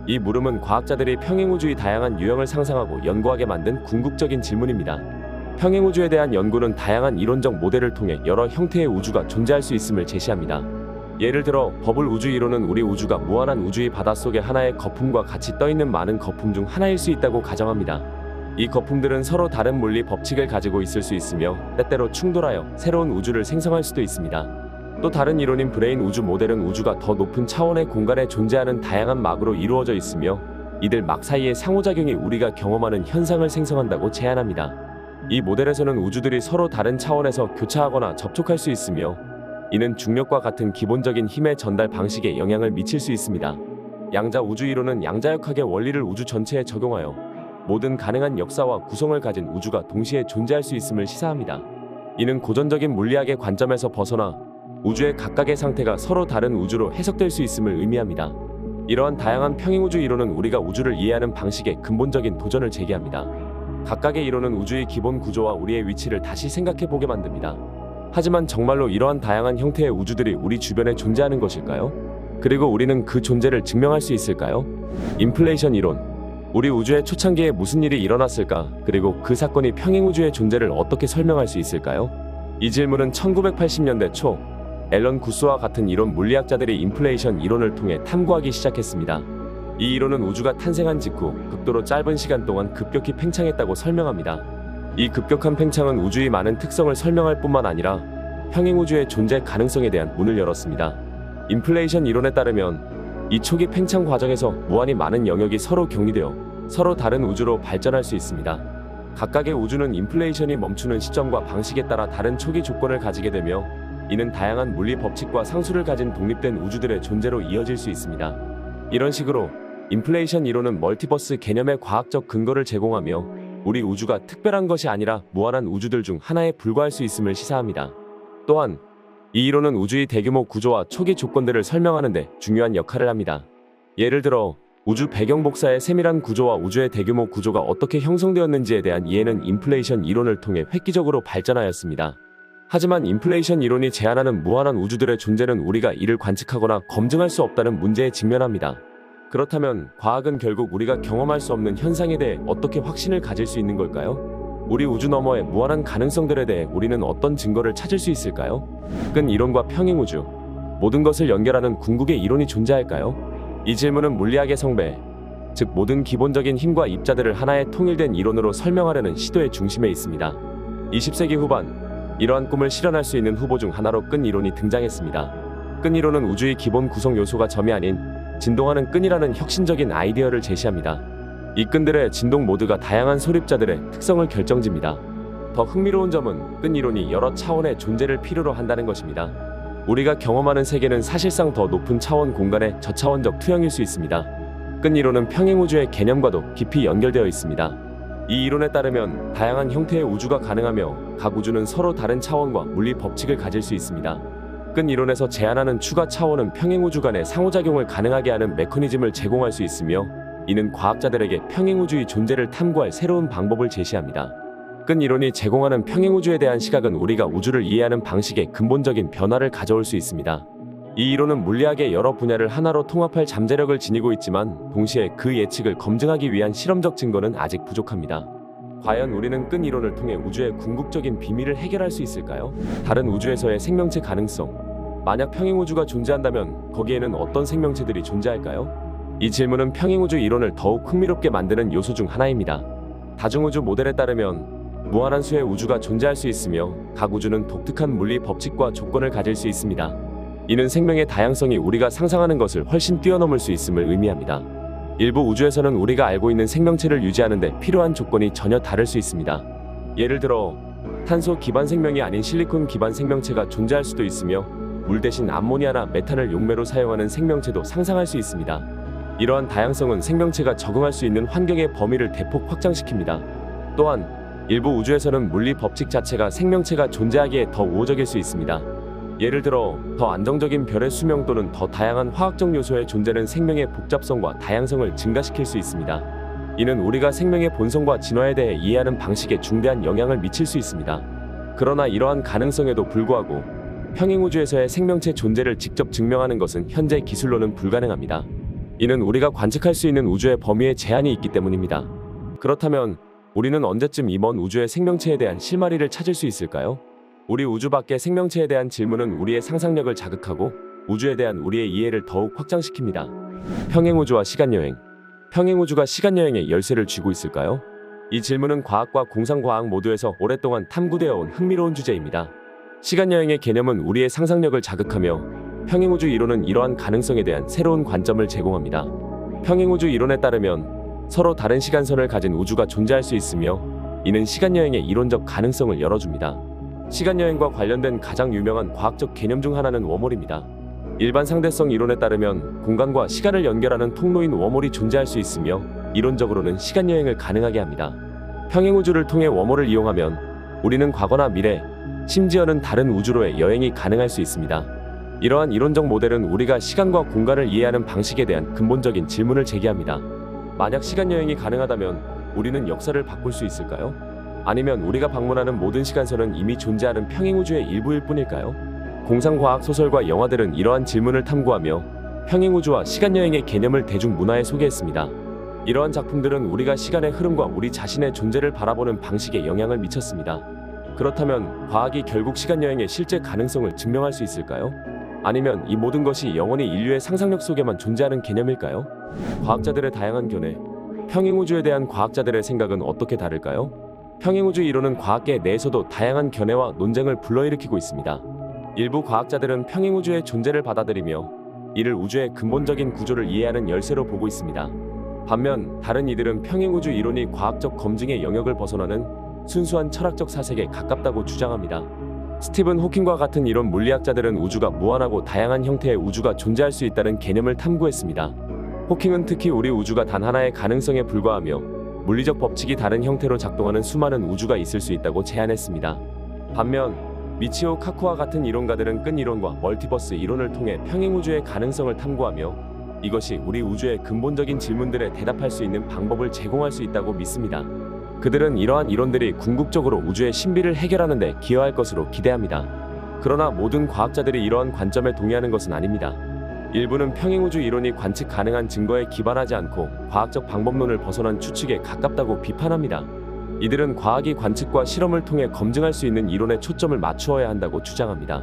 이 물음은 과학자들이 평행우주의 다양한 유형을 상상하고 연구하게 만든 궁극적인 질문입니다. 평행우주에 대한 연구는 다양한 이론적 모델을 통해 여러 형태의 우주가 존재할 수 있음을 제시합니다. 예를 들어 버블 우주 이론은 우리 우주가 무한한 우주의 바닷속에 하나의 거품과 같이 떠있는 많은 거품 중 하나일 수 있다고 가정합니다. 이 거품들은 서로 다른 물리 법칙을 가지고 있을 수 있으며 때때로 충돌하여 새로운 우주를 생성할 수도 있습니다. 또 다른 이론인 브레인 우주 모델은 우주가 더 높은 차원의 공간에 존재하는 다양한 막으로 이루어져 있으며 이들 막 사이의 상호작용이 우리가 경험하는 현상을 생성한다고 제안합니다. 이 모델에서는 우주들이 서로 다른 차원에서 교차하거나 접촉할 수 있으며 이는 중력과 같은 기본적인 힘의 전달 방식에 영향을 미칠 수 있습니다. 양자 우주 이론은 양자역학의 원리를 우주 전체에 적용하여 모든 가능한 역사와 구성을 가진 우주가 동시에 존재할 수 있음을 시사합니다. 이는 고전적인 물리학의 관점에서 벗어나 우주의 각각의 상태가 서로 다른 우주로 해석될 수 있음을 의미합니다. 이러한 다양한 평행우주 이론은 우리가 우주를 이해하는 방식에 근본적인 도전을 제기합니다. 각각의 이론은 우주의 기본 구조와 우리의 위치를 다시 생각해보게 만듭니다. 하지만 정말로 이러한 다양한 형태의 우주들이 우리 주변에 존재하는 것일까요? 그리고 우리는 그 존재를 증명할 수 있을까요? 인플레이션 이론. 우리 우주의 초창기에 무슨 일이 일어났을까? 그리고 그 사건이 평행우주의 존재를 어떻게 설명할 수 있을까요? 이 질문은 1980년대 초 앨런 구스와 같은 이론 물리학자들이 인플레이션 이론을 통해 탐구하기 시작했습니다. 이 이론은 우주가 탄생한 직후 극도로 짧은 시간 동안 급격히 팽창했다고 설명합니다. 이 급격한 팽창은 우주의 많은 특성을 설명할 뿐만 아니라 평행우주의 존재 가능성에 대한 문을 열었습니다. 인플레이션 이론에 따르면 이 초기 팽창 과정에서 무한히 많은 영역이 서로 격리되어 서로 다른 우주로 발전할 수 있습니다. 각각의 우주는 인플레이션이 멈추는 시점과 방식에 따라 다른 초기 조건을 가지게 되며 이는 다양한 물리 법칙과 상수를 가진 독립된 우주들의 존재로 이어질 수 있습니다. 이런 식으로 인플레이션 이론은 멀티버스 개념의 과학적 근거를 제공하며 우리 우주가 특별한 것이 아니라 무한한 우주들 중 하나에 불과할 수 있음을 시사합니다. 또한 이 이론은 우주의 대규모 구조와 초기 조건들을 설명하는 데 중요한 역할을 합니다. 예를 들어 우주 배경 복사의 세밀한 구조와 우주의 대규모 구조가 어떻게 형성되었는지에 대한 이해는 인플레이션 이론을 통해 획기적으로 발전하였습니다. 하지만 인플레이션 이론이 제안하는 무한한 우주들의 존재는 우리가 이를 관측하거나 검증할 수 없다는 문제에 직면합니다. 그렇다면 과학은 결국 우리가 경험할 수 없는 현상에 대해 어떻게 확신을 가질 수 있는 걸까요? 우리 우주 너머의 무한한 가능성들에 대해 우리는 어떤 증거를 찾을 수 있을까요? 끈 이론과 평행우주. 모든 것을 연결하는 궁극의 이론이 존재할까요? 이 질문은 물리학의 성배, 즉 모든 기본적인 힘과 입자들을 하나의 통일된 이론으로 설명하려는 시도의 중심에 있습니다. 20세기 후반, 이러한 꿈을 실현할 수 있는 후보 중 하나로 끈 이론이 등장했습니다. 끈 이론은 우주의 기본 구성 요소가 점이 아닌 진동하는 끈이라는 혁신적인 아이디어를 제시합니다. 이 끈들의 진동 모두가 다양한 소립자들의 특성을 결정짓니다. 더 흥미로운 점은 끈 이론이 여러 차원의 존재를 필요로 한다는 것입니다. 우리가 경험하는 세계는 사실상 더 높은 차원 공간의 저차원적 투영일 수 있습니다. 끈 이론은 평행우주의 개념과도 깊이 연결되어 있습니다. 이 이론에 따르면 다양한 형태의 우주가 가능하며 각 우주는 서로 다른 차원과 물리 법칙을 가질 수 있습니다. 끈 이론에서 제안하는 추가 차원은 평행우주 간의 상호작용을 가능하게 하는 메커니즘을 제공할 수 있으며, 이는 과학자들에게 평행우주의 존재를 탐구할 새로운 방법을 제시합니다. 끈 이론이 제공하는 평행우주에 대한 시각은 우리가 우주를 이해하는 방식에 근본적인 변화를 가져올 수 있습니다. 이 이론은 물리학의 여러 분야를 하나로 통합할 잠재력을 지니고 있지만, 동시에 그 예측을 검증하기 위한 실험적 증거는 아직 부족합니다. 과연 우리는 끈 이론을 통해 우주의 궁극적인 비밀을 해결할 수 있을까요? 다른 우주에서의 생명체 가능성. 만약 평행우주가 존재한다면 거기에는 어떤 생명체들이 존재할까요? 이 질문은 평행우주 이론을 더욱 흥미롭게 만드는 요소 중 하나입니다. 다중우주 모델에 따르면 무한한 수의 우주가 존재할 수 있으며, 각 우주는 독특한 물리 법칙과 조건을 가질 수 있습니다. 이는 생명의 다양성이 우리가 상상하는 것을 훨씬 뛰어넘을 수 있음을 의미합니다. 일부 우주에서는 우리가 알고 있는 생명체를 유지하는 데 필요한 조건이 전혀 다를 수 있습니다. 예를 들어 탄소 기반 생명이 아닌 실리콘 기반 생명체가 존재할 수도 있으며, 물 대신 암모니아나 메탄을 용매로 사용하는 생명체도 상상할 수 있습니다. 이러한 다양성은 생명체가 적응할 수 있는 환경의 범위를 대폭 확장시킵니다. 또한 일부 우주에서는 물리 법칙 자체가 생명체가 존재하기에 더 우호적일 수 있습니다. 예를 들어 더 안정적인 별의 수명 또는 더 다양한 화학적 요소의 존재는 생명의 복잡성과 다양성을 증가시킬 수 있습니다. 이는 우리가 생명의 본성과 진화에 대해 이해하는 방식에 중대한 영향을 미칠 수 있습니다. 그러나 이러한 가능성에도 불구하고 평행우주에서의 생명체 존재를 직접 증명하는 것은 현재 기술로는 불가능합니다. 이는 우리가 관측할 수 있는 우주의 범위에 제한이 있기 때문입니다. 그렇다면 우리는 언제쯤 이 먼 우주의 생명체에 대한 실마리를 찾을 수 있을까요? 우리 우주 밖의 생명체에 대한 질문은 우리의 상상력을 자극하고 우주에 대한 우리의 이해를 더욱 확장시킵니다. 평행우주와 시간여행. 평행우주가 시간여행의 열쇠를 쥐고 있을까요? 이 질문은 과학과 공상과학 모두에서 오랫동안 탐구되어 온 흥미로운 주제입니다. 시간여행의 개념은 우리의 상상력을 자극하며, 평행우주 이론은 이러한 가능성에 대한 새로운 관점을 제공합니다. 평행우주 이론에 따르면 서로 다른 시간선을 가진 우주가 존재할 수 있으며, 이는 시간여행의 이론적 가능성을 열어줍니다. 시간여행과 관련된 가장 유명한 과학적 개념 중 하나는 웜홀입니다. 일반 상대성 이론에 따르면 공간과 시간을 연결하는 통로인 웜홀이 존재할 수 있으며, 이론적으로는 시간여행을 가능하게 합니다. 평행우주를 통해 웜홀을 이용하면 우리는 과거나 미래, 심지어는 다른 우주로의 여행이 가능할 수 있습니다. 이러한 이론적 모델은 우리가 시간과 공간을 이해하는 방식에 대한 근본적인 질문을 제기합니다. 만약 시간여행이 가능하다면 우리는 역사를 바꿀 수 있을까요? 아니면 우리가 방문하는 모든 시간선은 이미 존재하는 평행우주의 일부일 뿐일까요? 공상과학 소설과 영화들은 이러한 질문을 탐구하며 평행우주와 시간여행의 개념을 대중문화에 소개했습니다. 이러한 작품들은 우리가 시간의 흐름과 우리 자신의 존재를 바라보는 방식에 영향을 미쳤습니다. 그렇다면 과학이 결국 시간여행의 실제 가능성을 증명할 수 있을까요? 아니면 이 모든 것이 영원히 인류의 상상력 속에만 존재하는 개념일까요? 과학자들의 다양한 견해. 평행우주에 대한 과학자들의 생각은 어떻게 다를까요? 평행우주 이론은 과학계 내에서도 다양한 견해와 논쟁을 불러일으키고 있습니다. 일부 과학자들은 평행우주의 존재를 받아들이며 이를 우주의 근본적인 구조를 이해하는 열쇠로 보고 있습니다. 반면 다른 이들은 평행우주 이론이 과학적 검증의 영역을 벗어나는 순수한 철학적 사색에 가깝다고 주장합니다. 스티븐 호킹과 같은 이론 물리학자들은 우주가 무한하고 다양한 형태의 우주가 존재할 수 있다는 개념을 탐구했습니다. 호킹은 특히 우리 우주가 단 하나의 가능성에 불과하며 물리적 법칙이 다른 형태로 작동하는 수많은 우주가 있을 수 있다고 제안했습니다. 반면 미치오 카쿠와 같은 이론가들은 끈 이론과 멀티버스 이론을 통해 평행우주의 가능성을 탐구하며 이것이 우리 우주의 근본적인 질문들에 대답할 수 있는 방법을 제공할 수 있다고 믿습니다. 그들은 이러한 이론들이 궁극적으로 우주의 신비를 해결하는 데 기여할 것으로 기대합니다. 그러나 모든 과학자들이 이러한 관점에 동의하는 것은 아닙니다. 일부는 평행우주 이론이 관측 가능한 증거에 기반하지 않고 과학적 방법론을 벗어난 추측에 가깝다고 비판합니다. 이들은 과학이 관측과 실험을 통해 검증할 수 있는 이론에 초점을 맞추어야 한다고 주장합니다.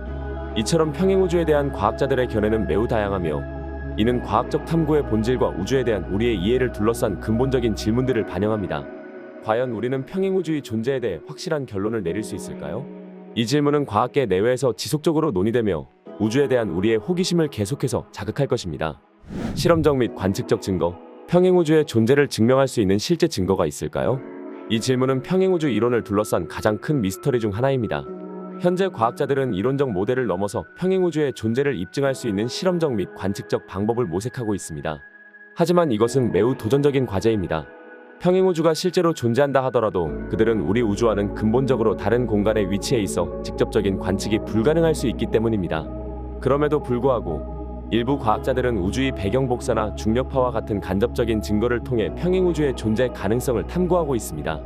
이처럼 평행우주에 대한 과학자들의 견해는 매우 다양하며 이는 과학적 탐구의 본질과 우주에 대한 우리의 이해를 둘러싼 근본적인 질문들을 반영합니다. 과연 우리는 평행우주의 존재에 대해 확실한 결론을 내릴 수 있을까요? 이 질문은 과학계 내외에서 지속적으로 논의되며 우주에 대한 우리의 호기심을 계속해서 자극할 것입니다. 실험적 및 관측적 증거, 평행우주의 존재를 증명할 수 있는 실제 증거가 있을까요? 이 질문은 평행우주 이론을 둘러싼 가장 큰 미스터리 중 하나입니다. 현재 과학자들은 이론적 모델을 넘어서 평행우주의 존재를 입증할 수 있는 실험적 및 관측적 방법을 모색하고 있습니다. 하지만 이것은 매우 도전적인 과제입니다. 평행우주가 실제로 존재한다 하더라도 그들은 우리 우주와는 근본적으로 다른 공간의 위치에 있어 직접적인 관측이 불가능할 수 있기 때문입니다. 그럼에도 불구하고 일부 과학자들은 우주의 배경 복사나 중력파와 같은 간접적인 증거를 통해 평행우주의 존재 가능성을 탐구하고 있습니다.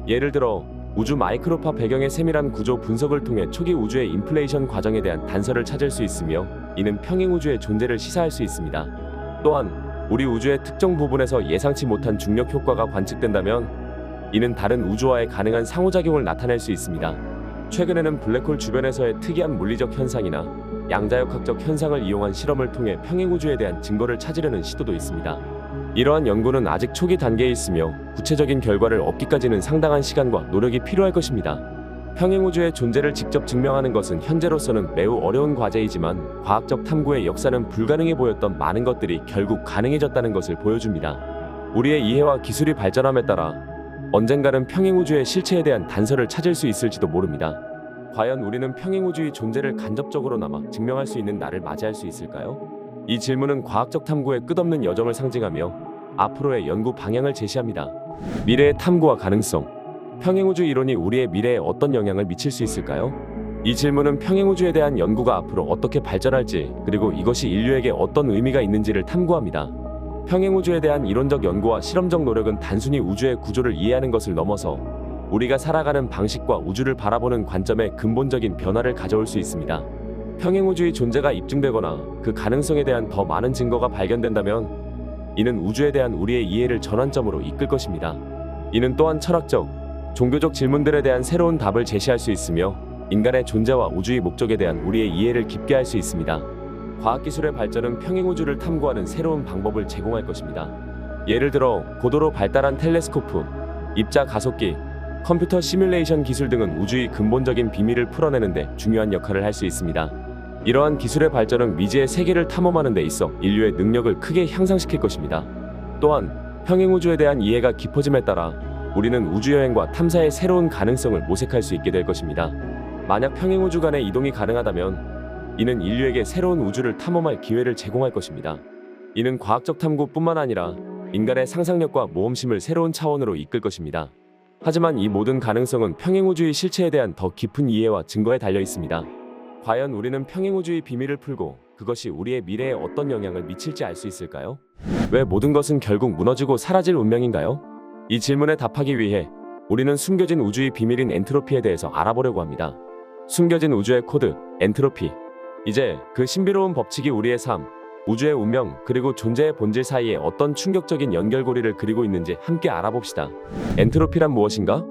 예를 들어 우주 마이크로파 배경의 세밀한 구조 분석을 통해 초기 우주의 인플레이션 과정에 대한 단서를 찾을 수 있으며 이는 평행우주의 존재를 시사할 수 있습니다. 또한 우리 우주의 특정 부분에서 예상치 못한 중력 효과가 관측된다면 이는 다른 우주와의 가능한 상호작용을 나타낼 수 있습니다. 최근에는 블랙홀 주변에서의 특이한 물리적 현상이나 양자역학적 현상을 이용한 실험을 통해 평행우주에 대한 증거를 찾으려는 시도도 있습니다. 이러한 연구는 아직 초기 단계에 있으며 구체적인 결과를 얻기까지는 상당한 시간과 노력이 필요할 것입니다. 평행우주의 존재를 직접 증명하는 것은 현재로서는 매우 어려운 과제이지만 과학적 탐구의 역사는 불가능해 보였던 많은 것들이 결국 가능해졌다는 것을 보여줍니다. 우리의 이해와 기술이 발전함에 따라 언젠가는 평행우주의 실체에 대한 단서를 찾을 수 있을지도 모릅니다. 과연 우리는 평행우주의 존재를 간접적으로나마 증명할 수 있는 날을 맞이할 수 있을까요? 이 질문은 과학적 탐구의 끝없는 여정을 상징하며 앞으로의 연구 방향을 제시합니다. 미래의 탐구와 가능성. 평행우주 이론이 우리의 미래에 어떤 영향을 미칠 수 있을까요? 이 질문은 평행우주에 대한 연구가 앞으로 어떻게 발전할지 그리고 이것이 인류에게 어떤 의미가 있는지를 탐구합니다. 평행우주에 대한 이론적 연구와 실험적 노력은 단순히 우주의 구조를 이해하는 것을 넘어서 우리가 살아가는 방식과 우주를 바라보는 관점에 근본적인 변화를 가져올 수 있습니다. 평행우주의 존재가 입증되거나 그 가능성에 대한 더 많은 증거가 발견된다면 이는 우주에 대한 우리의 이해를 전환점으로 이끌 것입니다. 이는 또한 철학적, 종교적 질문들에 대한 새로운 답을 제시할 수 있으며 인간의 존재와 우주의 목적에 대한 우리의 이해를 깊게 할 수 있습니다. 과학기술의 발전은 평행우주를 탐구하는 새로운 방법을 제공할 것입니다. 예를 들어 고도로 발달한 텔레스코프, 입자 가속기, 컴퓨터 시뮬레이션 기술 등은 우주의 근본적인 비밀을 풀어내는 데 중요한 역할을 할 수 있습니다. 이러한 기술의 발전은 미지의 세계를 탐험하는 데 있어 인류의 능력을 크게 향상시킬 것입니다. 또한 평행우주에 대한 이해가 깊어짐에 따라 우리는 우주여행과 탐사의 새로운 가능성을 모색할 수 있게 될 것입니다. 만약 평행우주 간의 이동이 가능하다면 이는 인류에게 새로운 우주를 탐험할 기회를 제공할 것입니다. 이는 과학적 탐구뿐만 아니라 인간의 상상력과 모험심을 새로운 차원으로 이끌 것입니다. 하지만 이 모든 가능성은 평행우주의 실체에 대한 더 깊은 이해와 증거에 달려 있습니다. 과연 우리는 평행우주의 비밀을 풀고 그것이 우리의 미래에 어떤 영향을 미칠지 알 수 있을까요? 왜 모든 것은 결국 무너지고 사라질 운명인가요? 이 질문에 답하기 위해 우리는 숨겨진 우주의 비밀인 엔트로피에 대해서 알아보려고 합니다. 숨겨진 우주의 코드, 엔트로피. 이제 그 신비로운 법칙이 우리의 삶, 우주의 운명, 그리고 존재의 본질 사이에 어떤 충격적인 연결고리를 그리고 있는지 함께 알아봅시다. 엔트로피란 무엇인가?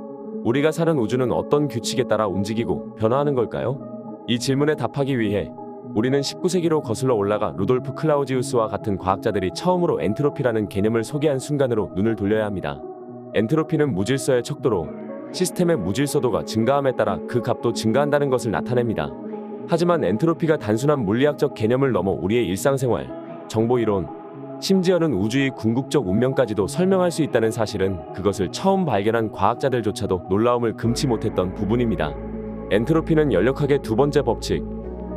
우리가 사는 우주는 어떤 규칙에 따라 움직이고 변화하는 걸까요? 이 질문에 답하기 위해 우리는 19세기로 거슬러 올라가 루돌프 클라우지우스와 같은 과학자들이 처음으로 엔트로피라는 개념을 소개한 순간으로 눈을 돌려야 합니다. 엔트로피는 무질서의 척도로 시스템의 무질서도가 증가함에 따라 그 값도 증가한다는 것을 나타냅니다. 하지만 엔트로피가 단순한 물리학적 개념을 넘어 우리의 일상생활, 정보이론, 심지어는 우주의 궁극적 운명까지도 설명할 수 있다는 사실은 그것을 처음 발견한 과학자들조차도 놀라움을 금치 못했던 부분입니다. 엔트로피는 열역학의 두 번째 법칙,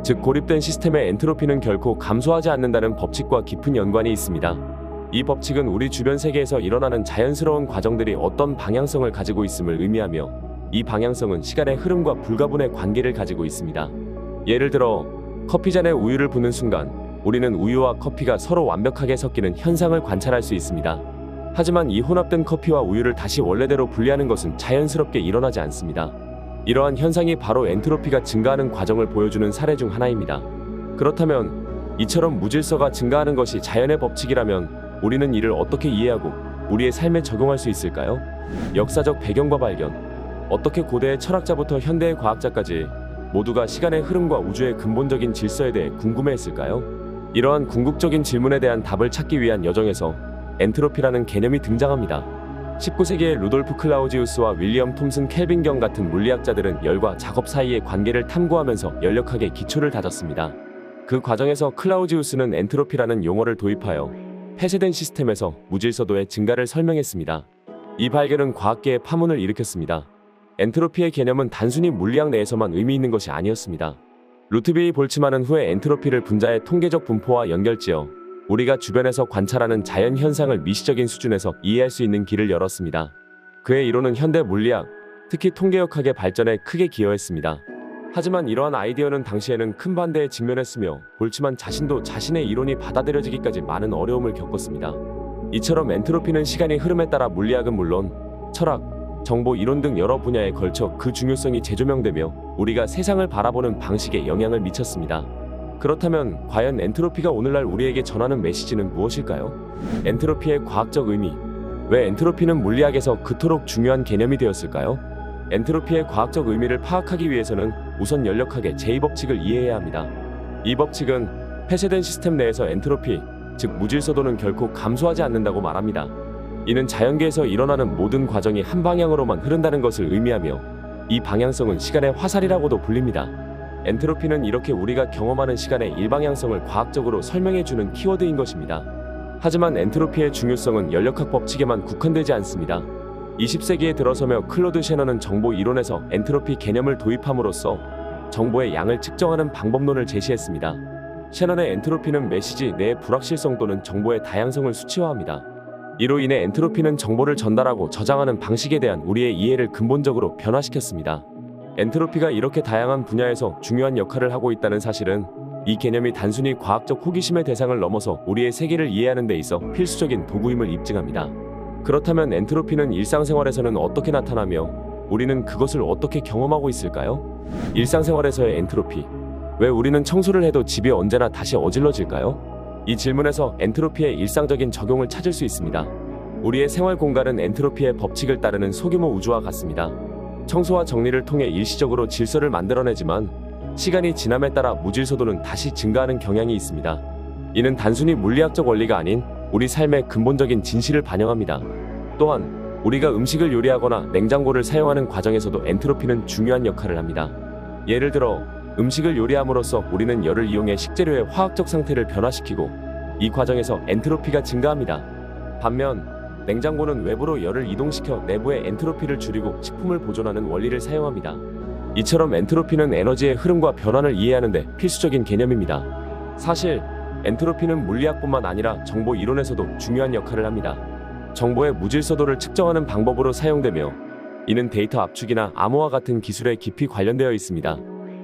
즉 고립된 시스템의 엔트로피는 결코 감소하지 않는다는 법칙과 깊은 연관이 있습니다. 이 법칙은 우리 주변 세계에서 일어나는 자연스러운 과정들이 어떤 방향성을 가지고 있음을 의미하며 이 방향성은 시간의 흐름과 불가분의 관계를 가지고 있습니다. 예를 들어 커피잔에 우유를 붓는 순간 우리는 우유와 커피가 서로 완벽하게 섞이는 현상을 관찰할 수 있습니다. 하지만 이 혼합된 커피와 우유를 다시 원래대로 분리하는 것은 자연스럽게 일어나지 않습니다. 이러한 현상이 바로 엔트로피가 증가하는 과정을 보여주는 사례 중 하나입니다. 그렇다면 이처럼 무질서가 증가하는 것이 자연의 법칙이라면 우리는 이를 어떻게 이해하고 우리의 삶에 적용할 수 있을까요? 역사적 배경과 발견. 어떻게 고대의 철학자부터 현대의 과학자까지 모두가 시간의 흐름과 우주의 근본적인 질서에 대해 궁금해했을까요? 이러한 궁극적인 질문에 대한 답을 찾기 위한 여정에서 엔트로피라는 개념이 등장합니다. 19세기의 루돌프 클라우지우스와 윌리엄 톰슨 켈빈경 같은 물리학자들은 열과 작업 사이의 관계를 탐구하면서 연력학의 기초를 다졌습니다. 그 과정에서 클라우지우스는 엔트로피라는 용어를 도입하여 폐쇄된 시스템에서 무질서도의 증가를 설명했습니다. 이 발견은 과학계의 파문을 일으켰습니다. 엔트로피의 개념은 단순히 물리학 내에서만 의미 있는 것이 아니었습니다. 루트비 볼츠만은 후에 엔트로피를 분자의 통계적 분포와 연결지어 우리가 주변에서 관찰하는 자연 현상을 미시적인 수준에서 이해할 수 있는 길을 열었습니다. 그의 이론은 현대 물리학, 특히 통계역학의 발전에 크게 기여했습니다. 하지만 이러한 아이디어는 당시에는 큰 반대에 직면했으며 볼츠만 자신도 자신의 이론이 받아들여지기까지 많은 어려움을 겪었습니다. 이처럼 엔트로피는 시간의 흐름에 따라 물리학은 물론 철학, 정보 이론 등 여러 분야에 걸쳐 그 중요성이 재조명되며 우리가 세상을 바라보는 방식에 영향을 미쳤습니다. 그렇다면 과연 엔트로피가 오늘날 우리에게 전하는 메시지는 무엇일까요? 엔트로피의 과학적 의미. 왜 엔트로피는 물리학에서 그토록 중요한 개념이 되었을까요? 엔트로피의 과학적 의미를 파악하기 위해서는 우선 연력학의 제2법칙을 이해해야 합니다. 이 법칙은 폐쇄된 시스템 내에서 엔트로피, 즉 무질서도는 결코 감소하지 않는다고 말합니다. 이는 자연계에서 일어나는 모든 과정이 한 방향으로만 흐른다는 것을 의미하며 이 방향성은 시간의 화살이라고도 불립니다. 엔트로피는 이렇게 우리가 경험하는 시간의 일방향성을 과학적으로 설명해주는 키워드인 것입니다. 하지만 엔트로피의 중요성은 연력학 법칙에만 국한되지 않습니다. 20세기에 들어서며 클로드 셰넌은 정보 이론에서 엔트로피 개념을 도입함으로써 정보의 양을 측정하는 방법론을 제시했습니다. 셰넌의 엔트로피는 메시지 내의 불확실성 또는 정보의 다양성을 수치화합니다. 이로 인해 엔트로피는 정보를 전달하고 저장하는 방식에 대한 우리의 이해를 근본적으로 변화시켰습니다. 엔트로피가 이렇게 다양한 분야에서 중요한 역할을 하고 있다는 사실은 이 개념이 단순히 과학적 호기심의 대상을 넘어서 우리의 세계를 이해하는 데 있어 필수적인 도구임을 입증합니다. 그렇다면 엔트로피는 일상생활에서는 어떻게 나타나며 우리는 그것을 어떻게 경험하고 있을까요? 일상생활에서의 엔트로피. 왜 우리는 청소를 해도 집이 언제나 다시 어질러질까요? 이 질문에서 엔트로피의 일상적인 적용을 찾을 수 있습니다. 우리의 생활 공간은 엔트로피의 법칙을 따르는 소규모 우주와 같습니다. 청소와 정리를 통해 일시적으로 질서를 만들어내지만 시간이 지남에 따라 무질서도는 다시 증가하는 경향이 있습니다. 이는 단순히 물리학적 원리가 아닌 우리 삶의 근본적인 진실을 반영합니다. 또한 우리가 음식을 요리하거나 냉장고를 사용하는 과정에서도 엔트로피는 중요한 역할을 합니다. 예를 들어 음식을 요리함으로써 우리는 열을 이용해 식재료의 화학적 상태를 변화시키고 이 과정에서 엔트로피가 증가합니다. 반면 냉장고는 외부로 열을 이동시켜 내부의 엔트로피를 줄이고 식품을 보존하는 원리를 사용합니다. 이처럼 엔트로피는 에너지의 흐름과 변환을 이해하는 데 필수적인 개념입니다. 사실 엔트로피는 물리학뿐만 아니라 정보 이론에서도 중요한 역할을 합니다. 정보의 무질서도를 측정하는 방법으로 사용되며 이는 데이터 압축이나 암호화 같은 기술에 깊이 관련되어 있습니다.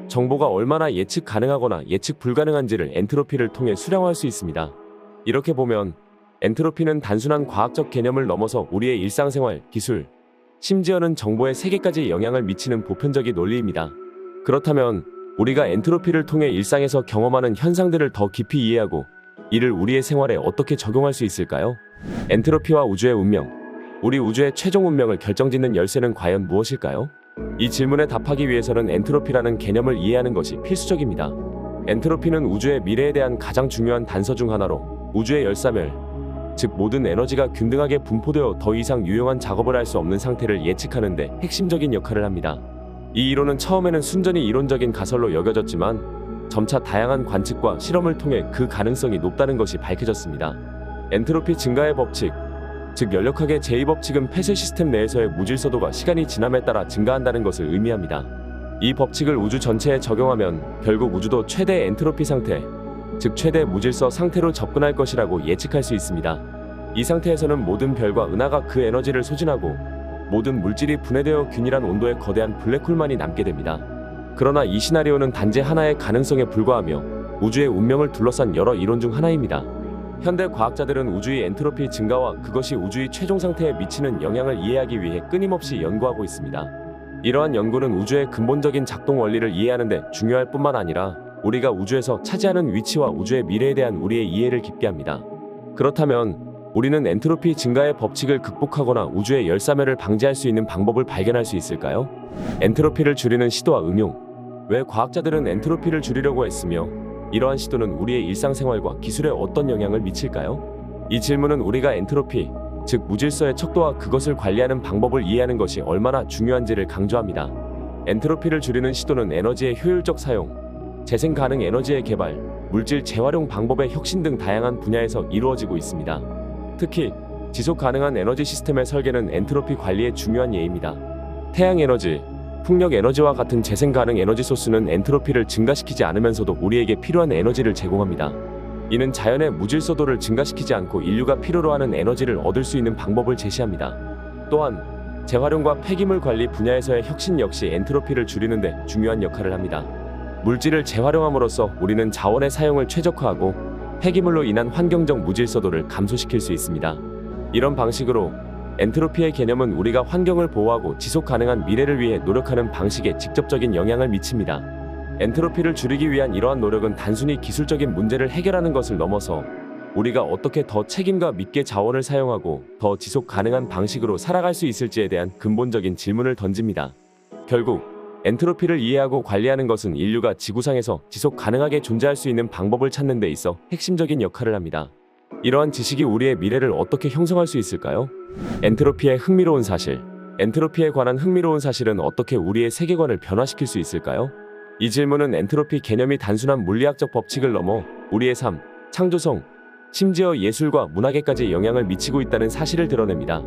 정보가 얼마나 예측 가능하거나 예측 불가능한지를 엔트로피를 통해 수량화할 수 있습니다. 이렇게 보면 엔트로피는 단순한 과학적 개념을 넘어서 우리의 일상생활, 기술, 심지어는 정보의 세계까지 영향을 미치는 보편적인 논리입니다. 그렇다면 우리가 엔트로피를 통해 일상에서 경험하는 현상들을 더 깊이 이해하고 이를 우리의 생활에 어떻게 적용할 수 있을까요? 엔트로피와 우주의 운명. 우리 우주의 최종 운명을 결정짓는 열쇠는 과연 무엇일까요? 이 질문에 답하기 위해서는 엔트로피라는 개념을 이해하는 것이 필수적입니다. 엔트로피는 우주의 미래에 대한 가장 중요한 단서 중 하나로 우주의 열사멸, 즉 모든 에너지가 균등하게 분포되어 더 이상 유용한 작업을 할 수 없는 상태를 예측하는 데 핵심적인 역할을 합니다. 이 이론은 처음에는 순전히 이론적인 가설로 여겨졌지만 점차 다양한 관측과 실험을 통해 그 가능성이 높다는 것이 밝혀졌습니다. 엔트로피 증가의 법칙, 즉 연력학의 제2법칙은 폐쇄 시스템 내에서의 무질서도가 시간이 지남에 따라 증가한다는 것을 의미합니다. 이 법칙을 우주 전체에 적용하면 결국 우주도 최대 엔트로피 상태, 즉 최대 무질서 상태로 접근할 것이라고 예측할 수 있습니다. 이 상태에서는 모든 별과 은하가 그 에너지를 소진하고 모든 물질이 분해되어 균일한 온도의 거대한 블랙홀만이 남게 됩니다. 그러나 이 시나리오는 단지 하나의 가능성에 불과하며 우주의 운명을 둘러싼 여러 이론 중 하나입니다. 현대 과학자들은 우주의 엔트로피 증가와 그것이 우주의 최종 상태에 미치는 영향을 이해하기 위해 끊임없이 연구하고 있습니다. 이러한 연구는 우주의 근본적인 작동 원리를 이해하는 데 중요할 뿐만 아니라 우리가 우주에서 차지하는 위치와 우주의 미래에 대한 우리의 이해를 깊게 합니다. 그렇다면 우리는 엔트로피 증가의 법칙을 극복하거나 우주의 열사멸을 방지할 수 있는 방법을 발견할 수 있을까요? 엔트로피를 줄이는 시도와 응용. 왜 과학자들은 엔트로피를 줄이려고 했으며 이러한 시도는 우리의 일상생활과 기술에 어떤 영향을 미칠까요? 이 질문은 우리가 엔트로피, 즉 무질서의 척도와 그것을 관리하는 방법을 이해하는 것이 얼마나 중요한지를 강조합니다. 엔트로피를 줄이는 시도는 에너지의 효율적 사용, 재생 가능 에너지의 개발, 물질 재활용 방법의 혁신 등 다양한 분야에서 이루어지고 있습니다. 특히 지속 가능한 에너지 시스템의 설계는 엔트로피 관리의 중요한 예입니다. 태양 에너지, 풍력 에너지와 같은 재생 가능 에너지 소스는 엔트로피를 증가시키지 않으면서도 우리에게 필요한 에너지를 제공합니다. 이는 자연의 무질서도를 증가시키지 않고 인류가 필요로 하는 에너지를 얻을 수 있는 방법을 제시합니다. 또한 재활용과 폐기물 관리 분야에서의 혁신 역시 엔트로피를 줄이는 데 중요한 역할을 합니다. 물질을 재활용함으로써 우리는 자원의 사용을 최적화하고 폐기물로 인한 환경적 무질서도를 감소시킬 수 있습니다. 이런 방식으로 엔트로피의 개념은 우리가 환경을 보호하고 지속 가능한 미래를 위해 노력하는 방식에 직접적인 영향을 미칩니다. 엔트로피를 줄이기 위한 이러한 노력은 단순히 기술적인 문제를 해결하는 것을 넘어서 우리가 어떻게 더 책임감 있게 자원을 사용하고 더 지속 가능한 방식으로 살아갈 수 있을지에 대한 근본적인 질문을 던집니다. 결국 엔트로피를 이해하고 관리하는 것은 인류가 지구상에서 지속 가능하게 존재할 수 있는 방법을 찾는 데 있어 핵심적인 역할을 합니다. 이러한 지식이 우리의 미래를 어떻게 형성할 수 있을까요? 엔트로피의 흥미로운 사실. 엔트로피에 관한 흥미로운 사실은 어떻게 우리의 세계관을 변화시킬 수 있을까요? 이 질문은 엔트로피 개념이 단순한 물리학적 법칙을 넘어 우리의 삶, 창조성, 심지어 예술과 문학에까지 영향을 미치고 있다는 사실을 드러냅니다.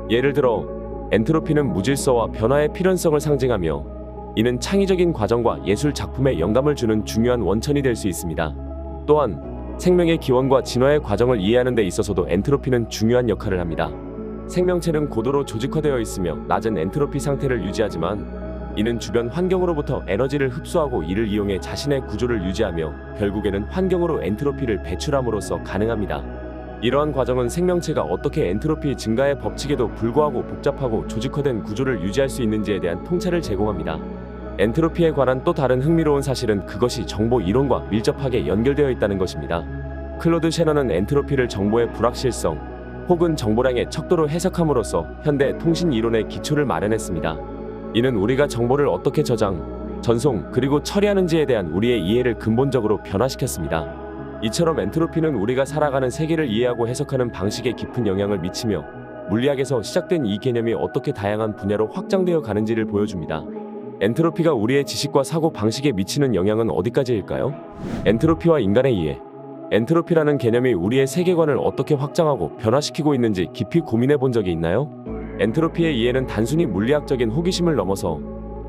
예를 들어 엔트로피는 무질서와 변화의 필연성을 상징하며 이는 창의적인 과정과 예술 작품에 영감을 주는 중요한 원천이 될 수 있습니다. 또한 생명의 기원과 진화의 과정을 이해하는 데 있어서도 엔트로피는 중요한 역할을 합니다. 생명체는 고도로 조직화되어 있으며 낮은 엔트로피 상태를 유지하지만 이는 주변 환경으로부터 에너지를 흡수하고 이를 이용해 자신의 구조를 유지하며 결국에는 환경으로 엔트로피를 배출함으로써 가능합니다. 이러한 과정은 생명체가 어떻게 엔트로피 증가의 법칙에도 불구하고 복잡하고 조직화된 구조를 유지할 수 있는지에 대한 통찰을 제공합니다. 엔트로피에 관한 또 다른 흥미로운 사실은 그것이 정보 이론과 밀접하게 연결되어 있다는 것입니다. 클로드 셰넌은 엔트로피를 정보의 불확실성 혹은 정보량의 척도로 해석함으로써 현대 통신 이론의 기초를 마련했습니다. 이는 우리가 정보를 어떻게 저장, 전송, 그리고 처리하는지에 대한 우리의 이해를 근본적으로 변화시켰습니다. 이처럼 엔트로피는 우리가 살아가는 세계를 이해하고 해석하는 방식에 깊은 영향을 미치며 물리학에서 시작된 이 개념이 어떻게 다양한 분야로 확장되어 가는지를 보여줍니다. 엔트로피가 우리의 지식과 사고 방식에 미치는 영향은 어디까지일까요? 엔트로피와 인간의 이해. 엔트로피라는 개념이 우리의 세계관을 어떻게 확장하고 변화시키고 있는지 깊이 고민해 본 적이 있나요? 엔트로피의 이해는 단순히 물리학적인 호기심을 넘어서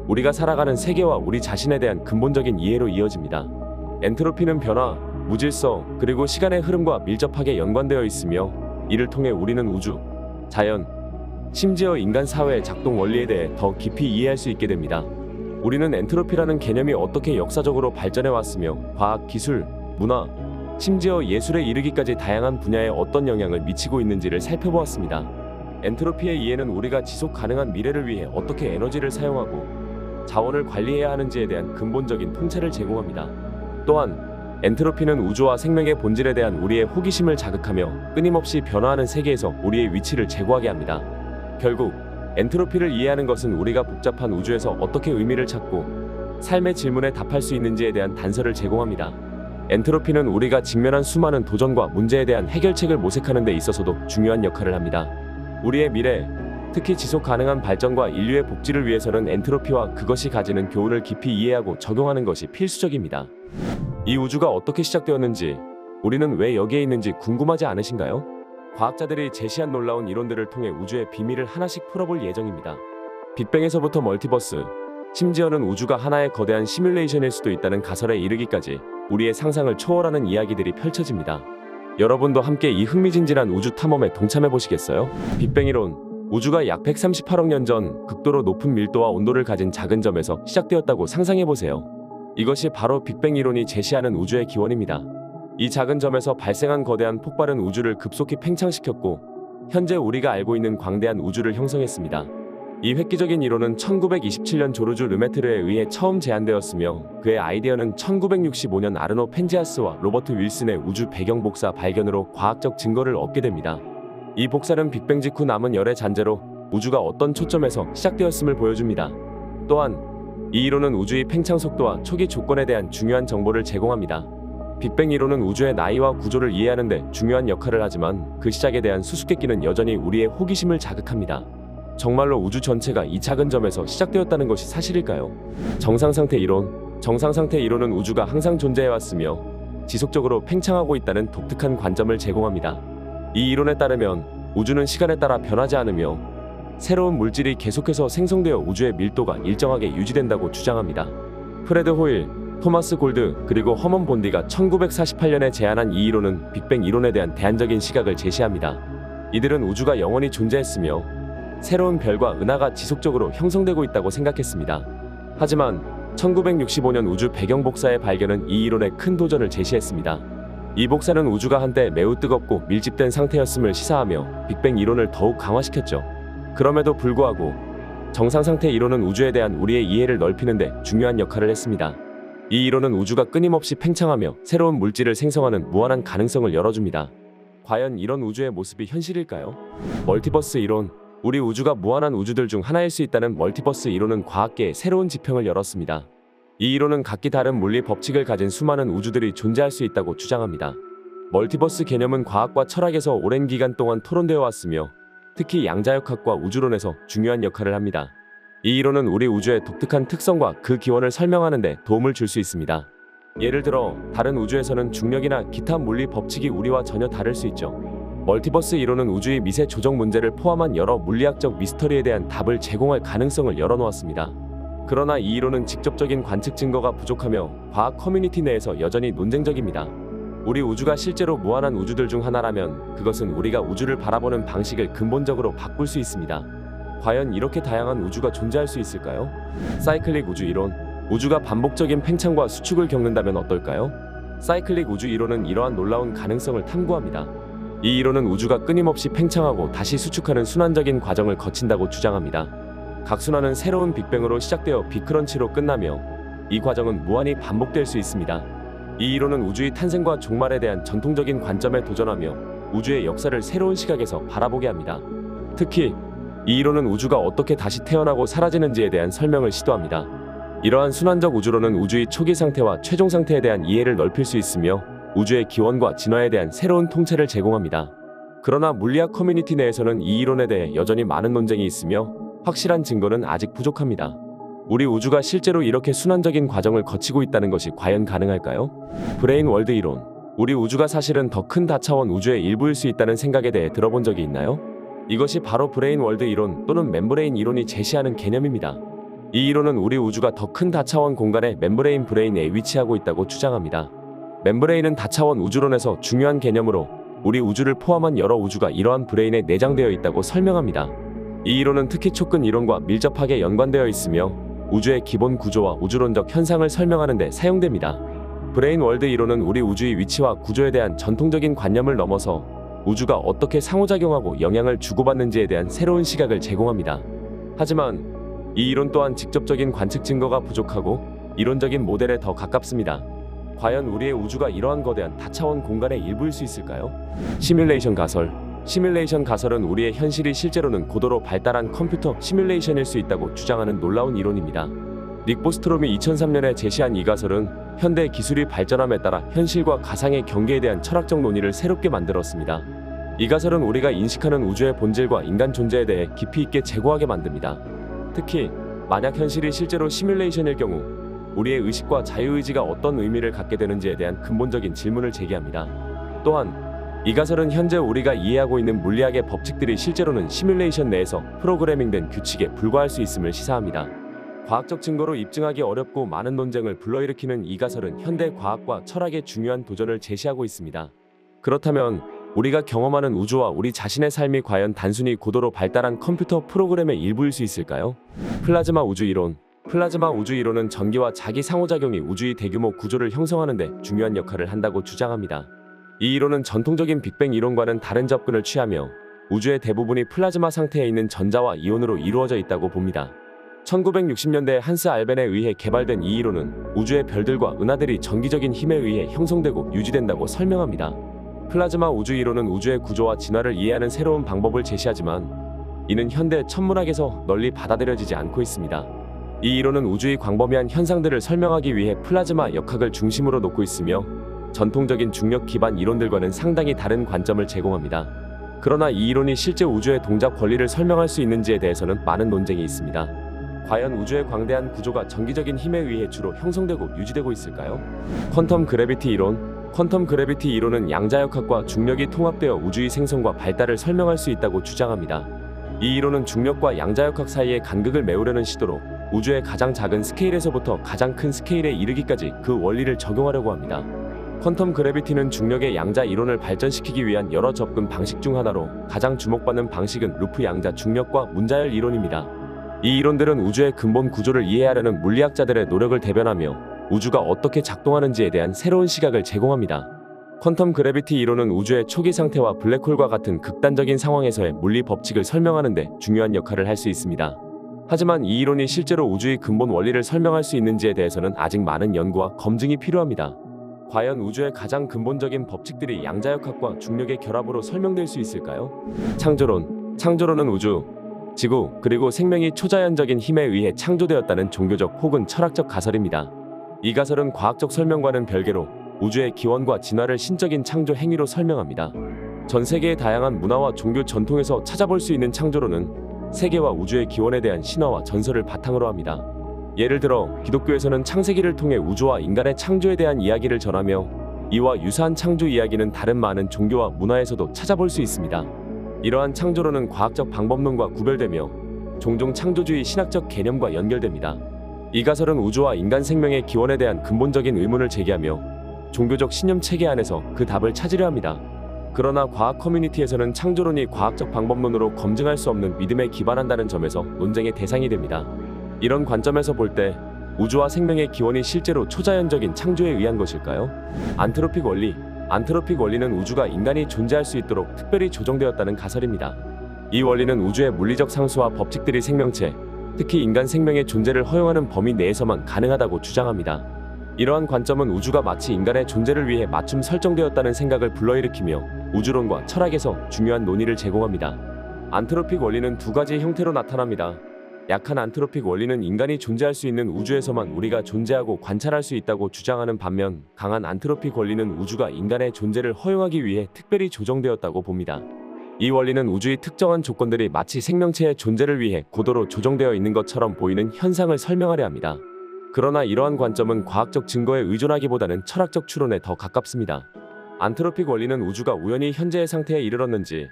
우리가 살아가는 세계와 우리 자신에 대한 근본적인 이해로 이어집니다. 엔트로피는 변화, 무질서, 그리고 시간의 흐름과 밀접하게 연관되어 있으며 이를 통해 우리는 우주, 자연, 심지어 인간 사회의 작동 원리에 대해 더 깊이 이해할 수 있게 됩니다. 우리는 엔트로피라는 개념이 어떻게 역사적으로 발전해 왔으며 과학, 기술, 문화, 심지어 예술에 이르기까지 다양한 분야에 어떤 영향을 미치고 있는지를 살펴보았습니다. 엔트로피의 이해는 우리가 지속 가능한 미래를 위해 어떻게 에너지를 사용하고 자원을 관리해야 하는지에 대한 근본적인 통찰을 제공합니다. 또한 엔트로피는 우주와 생명의 본질에 대한 우리의 호기심을 자극하며 끊임없이 변화하는 세계에서 우리의 위치를 제고하게 합니다. 결국 엔트로피를 이해하는 것은 우리가 복잡한 우주에서 어떻게 의미를 찾고 삶의 질문에 답할 수 있는지에 대한 단서를 제공합니다. 엔트로피는 우리가 직면한 수많은 도전과 문제에 대한 해결책을 모색하는 데 있어서도 중요한 역할을 합니다. 우리의 미래, 특히 지속 가능한 발전과 인류의 복지를 위해서는 엔트로피와 그것이 가지는 교훈을 깊이 이해하고 적용하는 것이 필수적입니다. 이 우주가 어떻게 시작되었는지, 우리는 왜 여기에 있는지 궁금하지 않으신가요? 과학자들이 제시한 놀라운 이론들을 통해 우주의 비밀을 하나씩 풀어볼 예정입니다. 빅뱅에서부터 멀티버스, 심지어는 우주가 하나의 거대한 시뮬레이션일 수도 있다는 가설에 이르기까지 우리의 상상을 초월하는 이야기들이 펼쳐집니다. 여러분도 함께 이 흥미진진한 우주 탐험에 동참해 보시겠어요? 빅뱅 이론. 우주가 약 138억 년 전 극도로 높은 밀도와 온도를 가진 작은 점에서 시작되었다고 상상해 보세요. 이것이 바로 빅뱅 이론이 제시하는 우주의 기원입니다. 이 작은 점에서 발생한 거대한 폭발은 우주를 급속히 팽창시켰고 현재 우리가 알고 있는 광대한 우주를 형성했습니다. 이 획기적인 이론은 1927년 조르주 르메트르에 의해 처음 제안되었으며 그의 아이디어는 1965년 아르노 펜지아스와 로버트 윌슨의 우주 배경 복사 발견으로 과학적 증거를 얻게 됩니다. 이 복사는 빅뱅 직후 남은 열의 잔재로 우주가 어떤 초점에서 시작되었음을 보여줍니다. 또한 이 이론은 우주의 팽창 속도와 초기 조건에 대한 중요한 정보를 제공합니다. 빅뱅 이론은 우주의 나이와 구조를 이해하는 데 중요한 역할을 하지만 그 시작에 대한 수수께끼는 여전히 우리의 호기심을 자극합니다. 정말로 우주 전체가 이 작은 점에서 시작되었다는 것이 사실일까요? 정상상태 이론. 정상상태 이론은 우주가 항상 존재해왔으며 지속적으로 팽창하고 있다는 독특한 관점을 제공합니다. 이 이론에 따르면 우주는 시간에 따라 변하지 않으며 새로운 물질이 계속해서 생성되어 우주의 밀도가 일정하게 유지된다고 주장합니다. 프레드 호일, 토마스 골드, 그리고 허먼 본디가 1948년에 제안한 이 이론은 빅뱅 이론에 대한 대안적인 시각을 제시합니다. 이들은 우주가 영원히 존재했으며 새로운 별과 은하가 지속적으로 형성되고 있다고 생각했습니다. 하지만 1965년 우주 배경 복사의 발견은 이 이론에 큰 도전을 제시했습니다. 이 복사는 우주가 한때 매우 뜨겁고 밀집된 상태였음을 시사하며 빅뱅 이론을 더욱 강화시켰죠. 그럼에도 불구하고 정상상태 이론은 우주에 대한 우리의 이해를 넓히는 데 중요한 역할을 했습니다. 이 이론은 우주가 끊임없이 팽창하며 새로운 물질을 생성하는 무한한 가능성을 열어줍니다. 과연 이런 우주의 모습이 현실일까요? 멀티버스 이론. 우리 우주가 무한한 우주들 중 하나일 수 있다는 멀티버스 이론은 과학계에 새로운 지평을 열었습니다. 이 이론은 각기 다른 물리 법칙을 가진 수많은 우주들이 존재할 수 있다고 주장합니다. 멀티버스 개념은 과학과 철학에서 오랜 기간 동안 토론되어 왔으며 특히 양자역학과 우주론에서 중요한 역할을 합니다. 이 이론은 우리 우주의 독특한 특성과 그 기원을 설명하는 데 도움을 줄 수 있습니다. 예를 들어 다른 우주에서는 중력이나 기타 물리 법칙이 우리와 전혀 다를 수 있죠. 멀티버스 이론은 우주의 미세 조정 문제를 포함한 여러 물리학적 미스터리에 대한 답을 제공할 가능성을 열어놓았습니다. 그러나 이 이론은 직접적인 관측 증거가 부족하며 과학 커뮤니티 내에서 여전히 논쟁적입니다. 우리 우주가 실제로 무한한 우주들 중 하나라면 그것은 우리가 우주를 바라보는 방식을 근본적으로 바꿀 수 있습니다. 과연 이렇게 다양한 우주가 존재할 수 있을까요? 사이클릭 우주 이론. 우주가 반복적인 팽창과 수축을 겪는다면 어떨까요? 사이클릭 우주 이론은 이러한 놀라운 가능성을 탐구합니다. 이 이론은 우주가 끊임없이 팽창하고 다시 수축하는 순환적인 과정을 거친다고 주장합니다. 각 순환은 새로운 빅뱅으로 시작되어 빅크런치로 끝나며 이 과정은 무한히 반복될 수 있습니다. 이 이론은 우주의 탄생과 종말에 대한 전통적인 관점에 도전하며 우주의 역사를 새로운 시각에서 바라보게 합니다. 특히 이 이론은 우주가 어떻게 다시 태어나고 사라지는지에 대한 설명을 시도합니다. 이러한 순환적 우주론은 우주의 초기 상태와 최종 상태에 대한 이해를 넓힐 수 있으며 우주의 기원과 진화에 대한 새로운 통찰을 제공합니다. 그러나 물리학 커뮤니티 내에서는 이 이론에 대해 여전히 많은 논쟁이 있으며 확실한 증거는 아직 부족합니다. 우리 우주가 실제로 이렇게 순환적인 과정을 거치고 있다는 것이 과연 가능할까요? 브레인 월드 이론. 우리 우주가 사실은 더 큰 다차원 우주의 일부일 수 있다는 생각에 대해 들어본 적이 있나요? 이것이 바로 브레인 월드 이론 또는 멤브레인 이론이 제시하는 개념입니다. 이 이론은 우리 우주가 더 큰 다차원 공간의 멤브레인 브레인에 위치하고 있다고 주장합니다. 멤브레인은 다차원 우주론에서 중요한 개념으로 우리 우주를 포함한 여러 우주가 이러한 브레인에 내장되어 있다고 설명합니다. 이 이론은 특히 촉근 이론과 밀접하게 연관되어 있으며 우주의 기본 구조와 우주론적 현상을 설명하는 데 사용됩니다. 브레인 월드 이론은 우리 우주의 위치와 구조에 대한 전통적인 관념을 넘어서 우주가 어떻게 상호작용하고 영향을 주고받는지에 대한 새로운 시각을 제공합니다. 하지만 이 이론 또한 직접적인 관측 증거가 부족하고 이론적인 모델에 더 가깝습니다. 과연 우리의 우주가 이러한 거대한 다차원 공간의 일부일 수 있을까요? 시뮬레이션 가설. 시뮬레이션 가설은 우리의 현실이 실제로는 고도로 발달한 컴퓨터 시뮬레이션일 수 있다고 주장하는 놀라운 이론입니다. 닉 보스트롬이 2003년에 제시한 이 가설은 현대 기술이 발전함에 따라 현실과 가상의 경계에 대한 철학적 논의를 새롭게 만들었습니다. 이 가설은 우리가 인식하는 우주의 본질과 인간 존재에 대해 깊이 있게 재고하게 만듭니다. 특히 만약 현실이 실제로 시뮬레이션일 경우 우리의 의식과 자유의지가 어떤 의미를 갖게 되는지에 대한 근본적인 질문을 제기합니다. 또한 이 가설은 현재 우리가 이해하고 있는 물리학의 법칙들이 실제로는 시뮬레이션 내에서 프로그래밍된 규칙에 불과할 수 있음을 시사합니다. 과학적 증거로 입증하기 어렵고 많은 논쟁을 불러일으키는 이 가설은 현대 과학과 철학의 중요한 도전을 제시하고 있습니다. 그렇다면 우리가 경험하는 우주와 우리 자신의 삶이 과연 단순히 고도로 발달한 컴퓨터 프로그램의 일부일 수 있을까요? 플라즈마 우주 이론. 플라즈마 우주 이론은 전기와 자기 상호작용이 우주의 대규모 구조를 형성하는 데 중요한 역할을 한다고 주장합니다. 이 이론은 전통적인 빅뱅 이론과는 다른 접근을 취하며 우주의 대부분이 플라즈마 상태에 있는 전자와 이온으로 이루어져 있다고 봅니다. 1960년대 한스 알벤에 의해 개발된 이 이론은 우주의 별들과 은하들이 전기적인 힘에 의해 형성되고 유지된다고 설명합니다. 플라즈마 우주 이론은 우주의 구조와 진화를 이해하는 새로운 방법을 제시하지만 이는 현대 천문학에서 널리 받아들여지지 않고 있습니다. 이 이론은 우주의 광범위한 현상들을 설명하기 위해 플라즈마 역학을 중심으로 놓고 있으며 전통적인 중력 기반 이론들과는 상당히 다른 관점을 제공합니다. 그러나 이 이론이 실제 우주의 동작 권리를 설명할 수 있는지에 대해서는 많은 논쟁이 있습니다. 과연 우주의 광대한 구조가 전기적인 힘에 의해 주로 형성되고 유지되고 있을까요? 퀀텀 그래비티 이론. 퀀텀 그래비티 이론은 양자역학과 중력이 통합되어 우주의 생성과 발달을 설명할 수 있다고 주장합니다. 이 이론은 중력과 양자역학 사이의 간극을 메우려는 시도로 우주의 가장 작은 스케일에서부터 가장 큰 스케일에 이르기까지 그 원리를 적용하려고 합니다. 퀀텀 그래비티는 중력의 양자 이론을 발전시키기 위한 여러 접근 방식 중 하나로 가장 주목받는 방식은 루프 양자 중력과 문자열 이론입니다. 이 이론들은 우주의 근본 구조를 이해하려는 물리학자들의 노력을 대변하며 우주가 어떻게 작동하는지에 대한 새로운 시각을 제공합니다. 퀀텀 그래비티 이론은 우주의 초기 상태와 블랙홀과 같은 극단적인 상황에서의 물리 법칙을 설명하는 데 중요한 역할을 할 수 있습니다. 하지만 이 이론이 실제로 우주의 근본 원리를 설명할 수 있는지에 대해서는 아직 많은 연구와 검증이 필요합니다. 과연 우주의 가장 근본적인 법칙들이 양자역학과 중력의 결합으로 설명될 수 있을까요? 창조론. 창조론은 우주, 지구, 그리고 생명이 초자연적인 힘에 의해 창조되었다는 종교적 혹은 철학적 가설입니다. 이 가설은 과학적 설명과는 별개로 우주의 기원과 진화를 신적인 창조 행위로 설명합니다. 전 세계의 다양한 문화와 종교 전통에서 찾아볼 수 있는 창조론은 세계와 우주의 기원에 대한 신화와 전설을 바탕으로 합니다. 예를 들어 기독교에서는 창세기를 통해 우주와 인간의 창조에 대한 이야기를 전하며 이와 유사한 창조 이야기는 다른 많은 종교와 문화에서도 찾아볼 수 있습니다. 이러한 창조론은 과학적 방법론과 구별되며 종종 창조주의 신학적 개념과 연결됩니다. 이 가설은 우주와 인간 생명의 기원에 대한 근본적인 의문을 제기하며 종교적 신념 체계 안에서 그 답을 찾으려 합니다. 그러나 과학 커뮤니티에서는 창조론이 과학적 방법론으로 검증할 수 없는 믿음에 기반한다는 점에서 논쟁의 대상이 됩니다. 이런 관점에서 볼 때 우주와 생명의 기원이 실제로 초자연적인 창조에 의한 것일까요? 안트로픽 원리. 안트로픽 원리는 우주가 인간이 존재할 수 있도록 특별히 조정되었다는 가설입니다. 이 원리는 우주의 물리적 상수와 법칙들이 생명체, 특히 인간 생명의 존재를 허용하는 범위 내에서만 가능하다고 주장합니다. 이러한 관점은 우주가 마치 인간의 존재를 위해 맞춤 설정되었다는 생각을 불러일으키며 우주론과 철학에서 중요한 논의를 제공합니다. 안트로픽 원리는 두 가지의 형태로 나타납니다. 약한 안트로픽 원리는 인간이 존재할 수 있는 우주에서만 우리가 존재하고 관찰할 수 있다고 주장하는 반면 강한 안트로픽 원리는 우주가 인간의 존재를 허용하기 위해 특별히 조정되었다고 봅니다. 이 원리는 우주의 특정한 조건들이 마치 생명체의 존재를 위해 고도로 조정되어 있는 것처럼 보이는 현상을 설명하려 합니다. 그러나 이러한 관점은 과학적 증거에 의존하기보다는 철학적 추론에 더 가깝습니다. 안트로픽 원리는 우주가 우연히 현재의 상태에 이르렀는지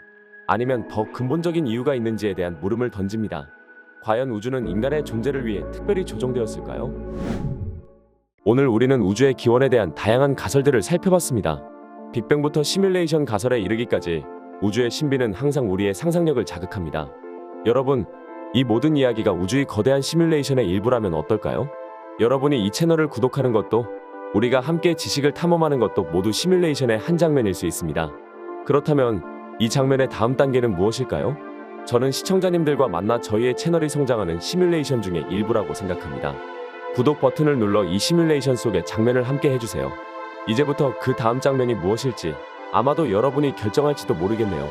아니면 더 근본적인 이유가 있는지에 대한 물음을 던집니다. 과연 우주는 인간의 존재를 위해 특별히 조정되었을까요? 오늘 우리는 우주의 기원에 대한 다양한 가설들을 살펴봤습니다. 빅뱅부터 시뮬레이션 가설에 이르기까지 우주의 신비는 항상 우리의 상상력을 자극합니다. 여러분, 이 모든 이야기가 우주의 거대한 시뮬레이션의 일부라면 어떨까요? 여러분이 이 채널을 구독하는 것도 우리가 함께 지식을 탐험하는 것도 모두 시뮬레이션의 한 장면일 수 있습니다. 그렇다면 이 장면의 다음 단계는 무엇일까요? 저는 시청자님들과 만나 저희의 채널이 성장하는 시뮬레이션 중의 일부라고 생각합니다. 구독 버튼을 눌러 이 시뮬레이션 속의 장면을 함께 해주세요. 이제부터 그 다음 장면이 무엇일지 아마도 여러분이 결정할지도 모르겠네요.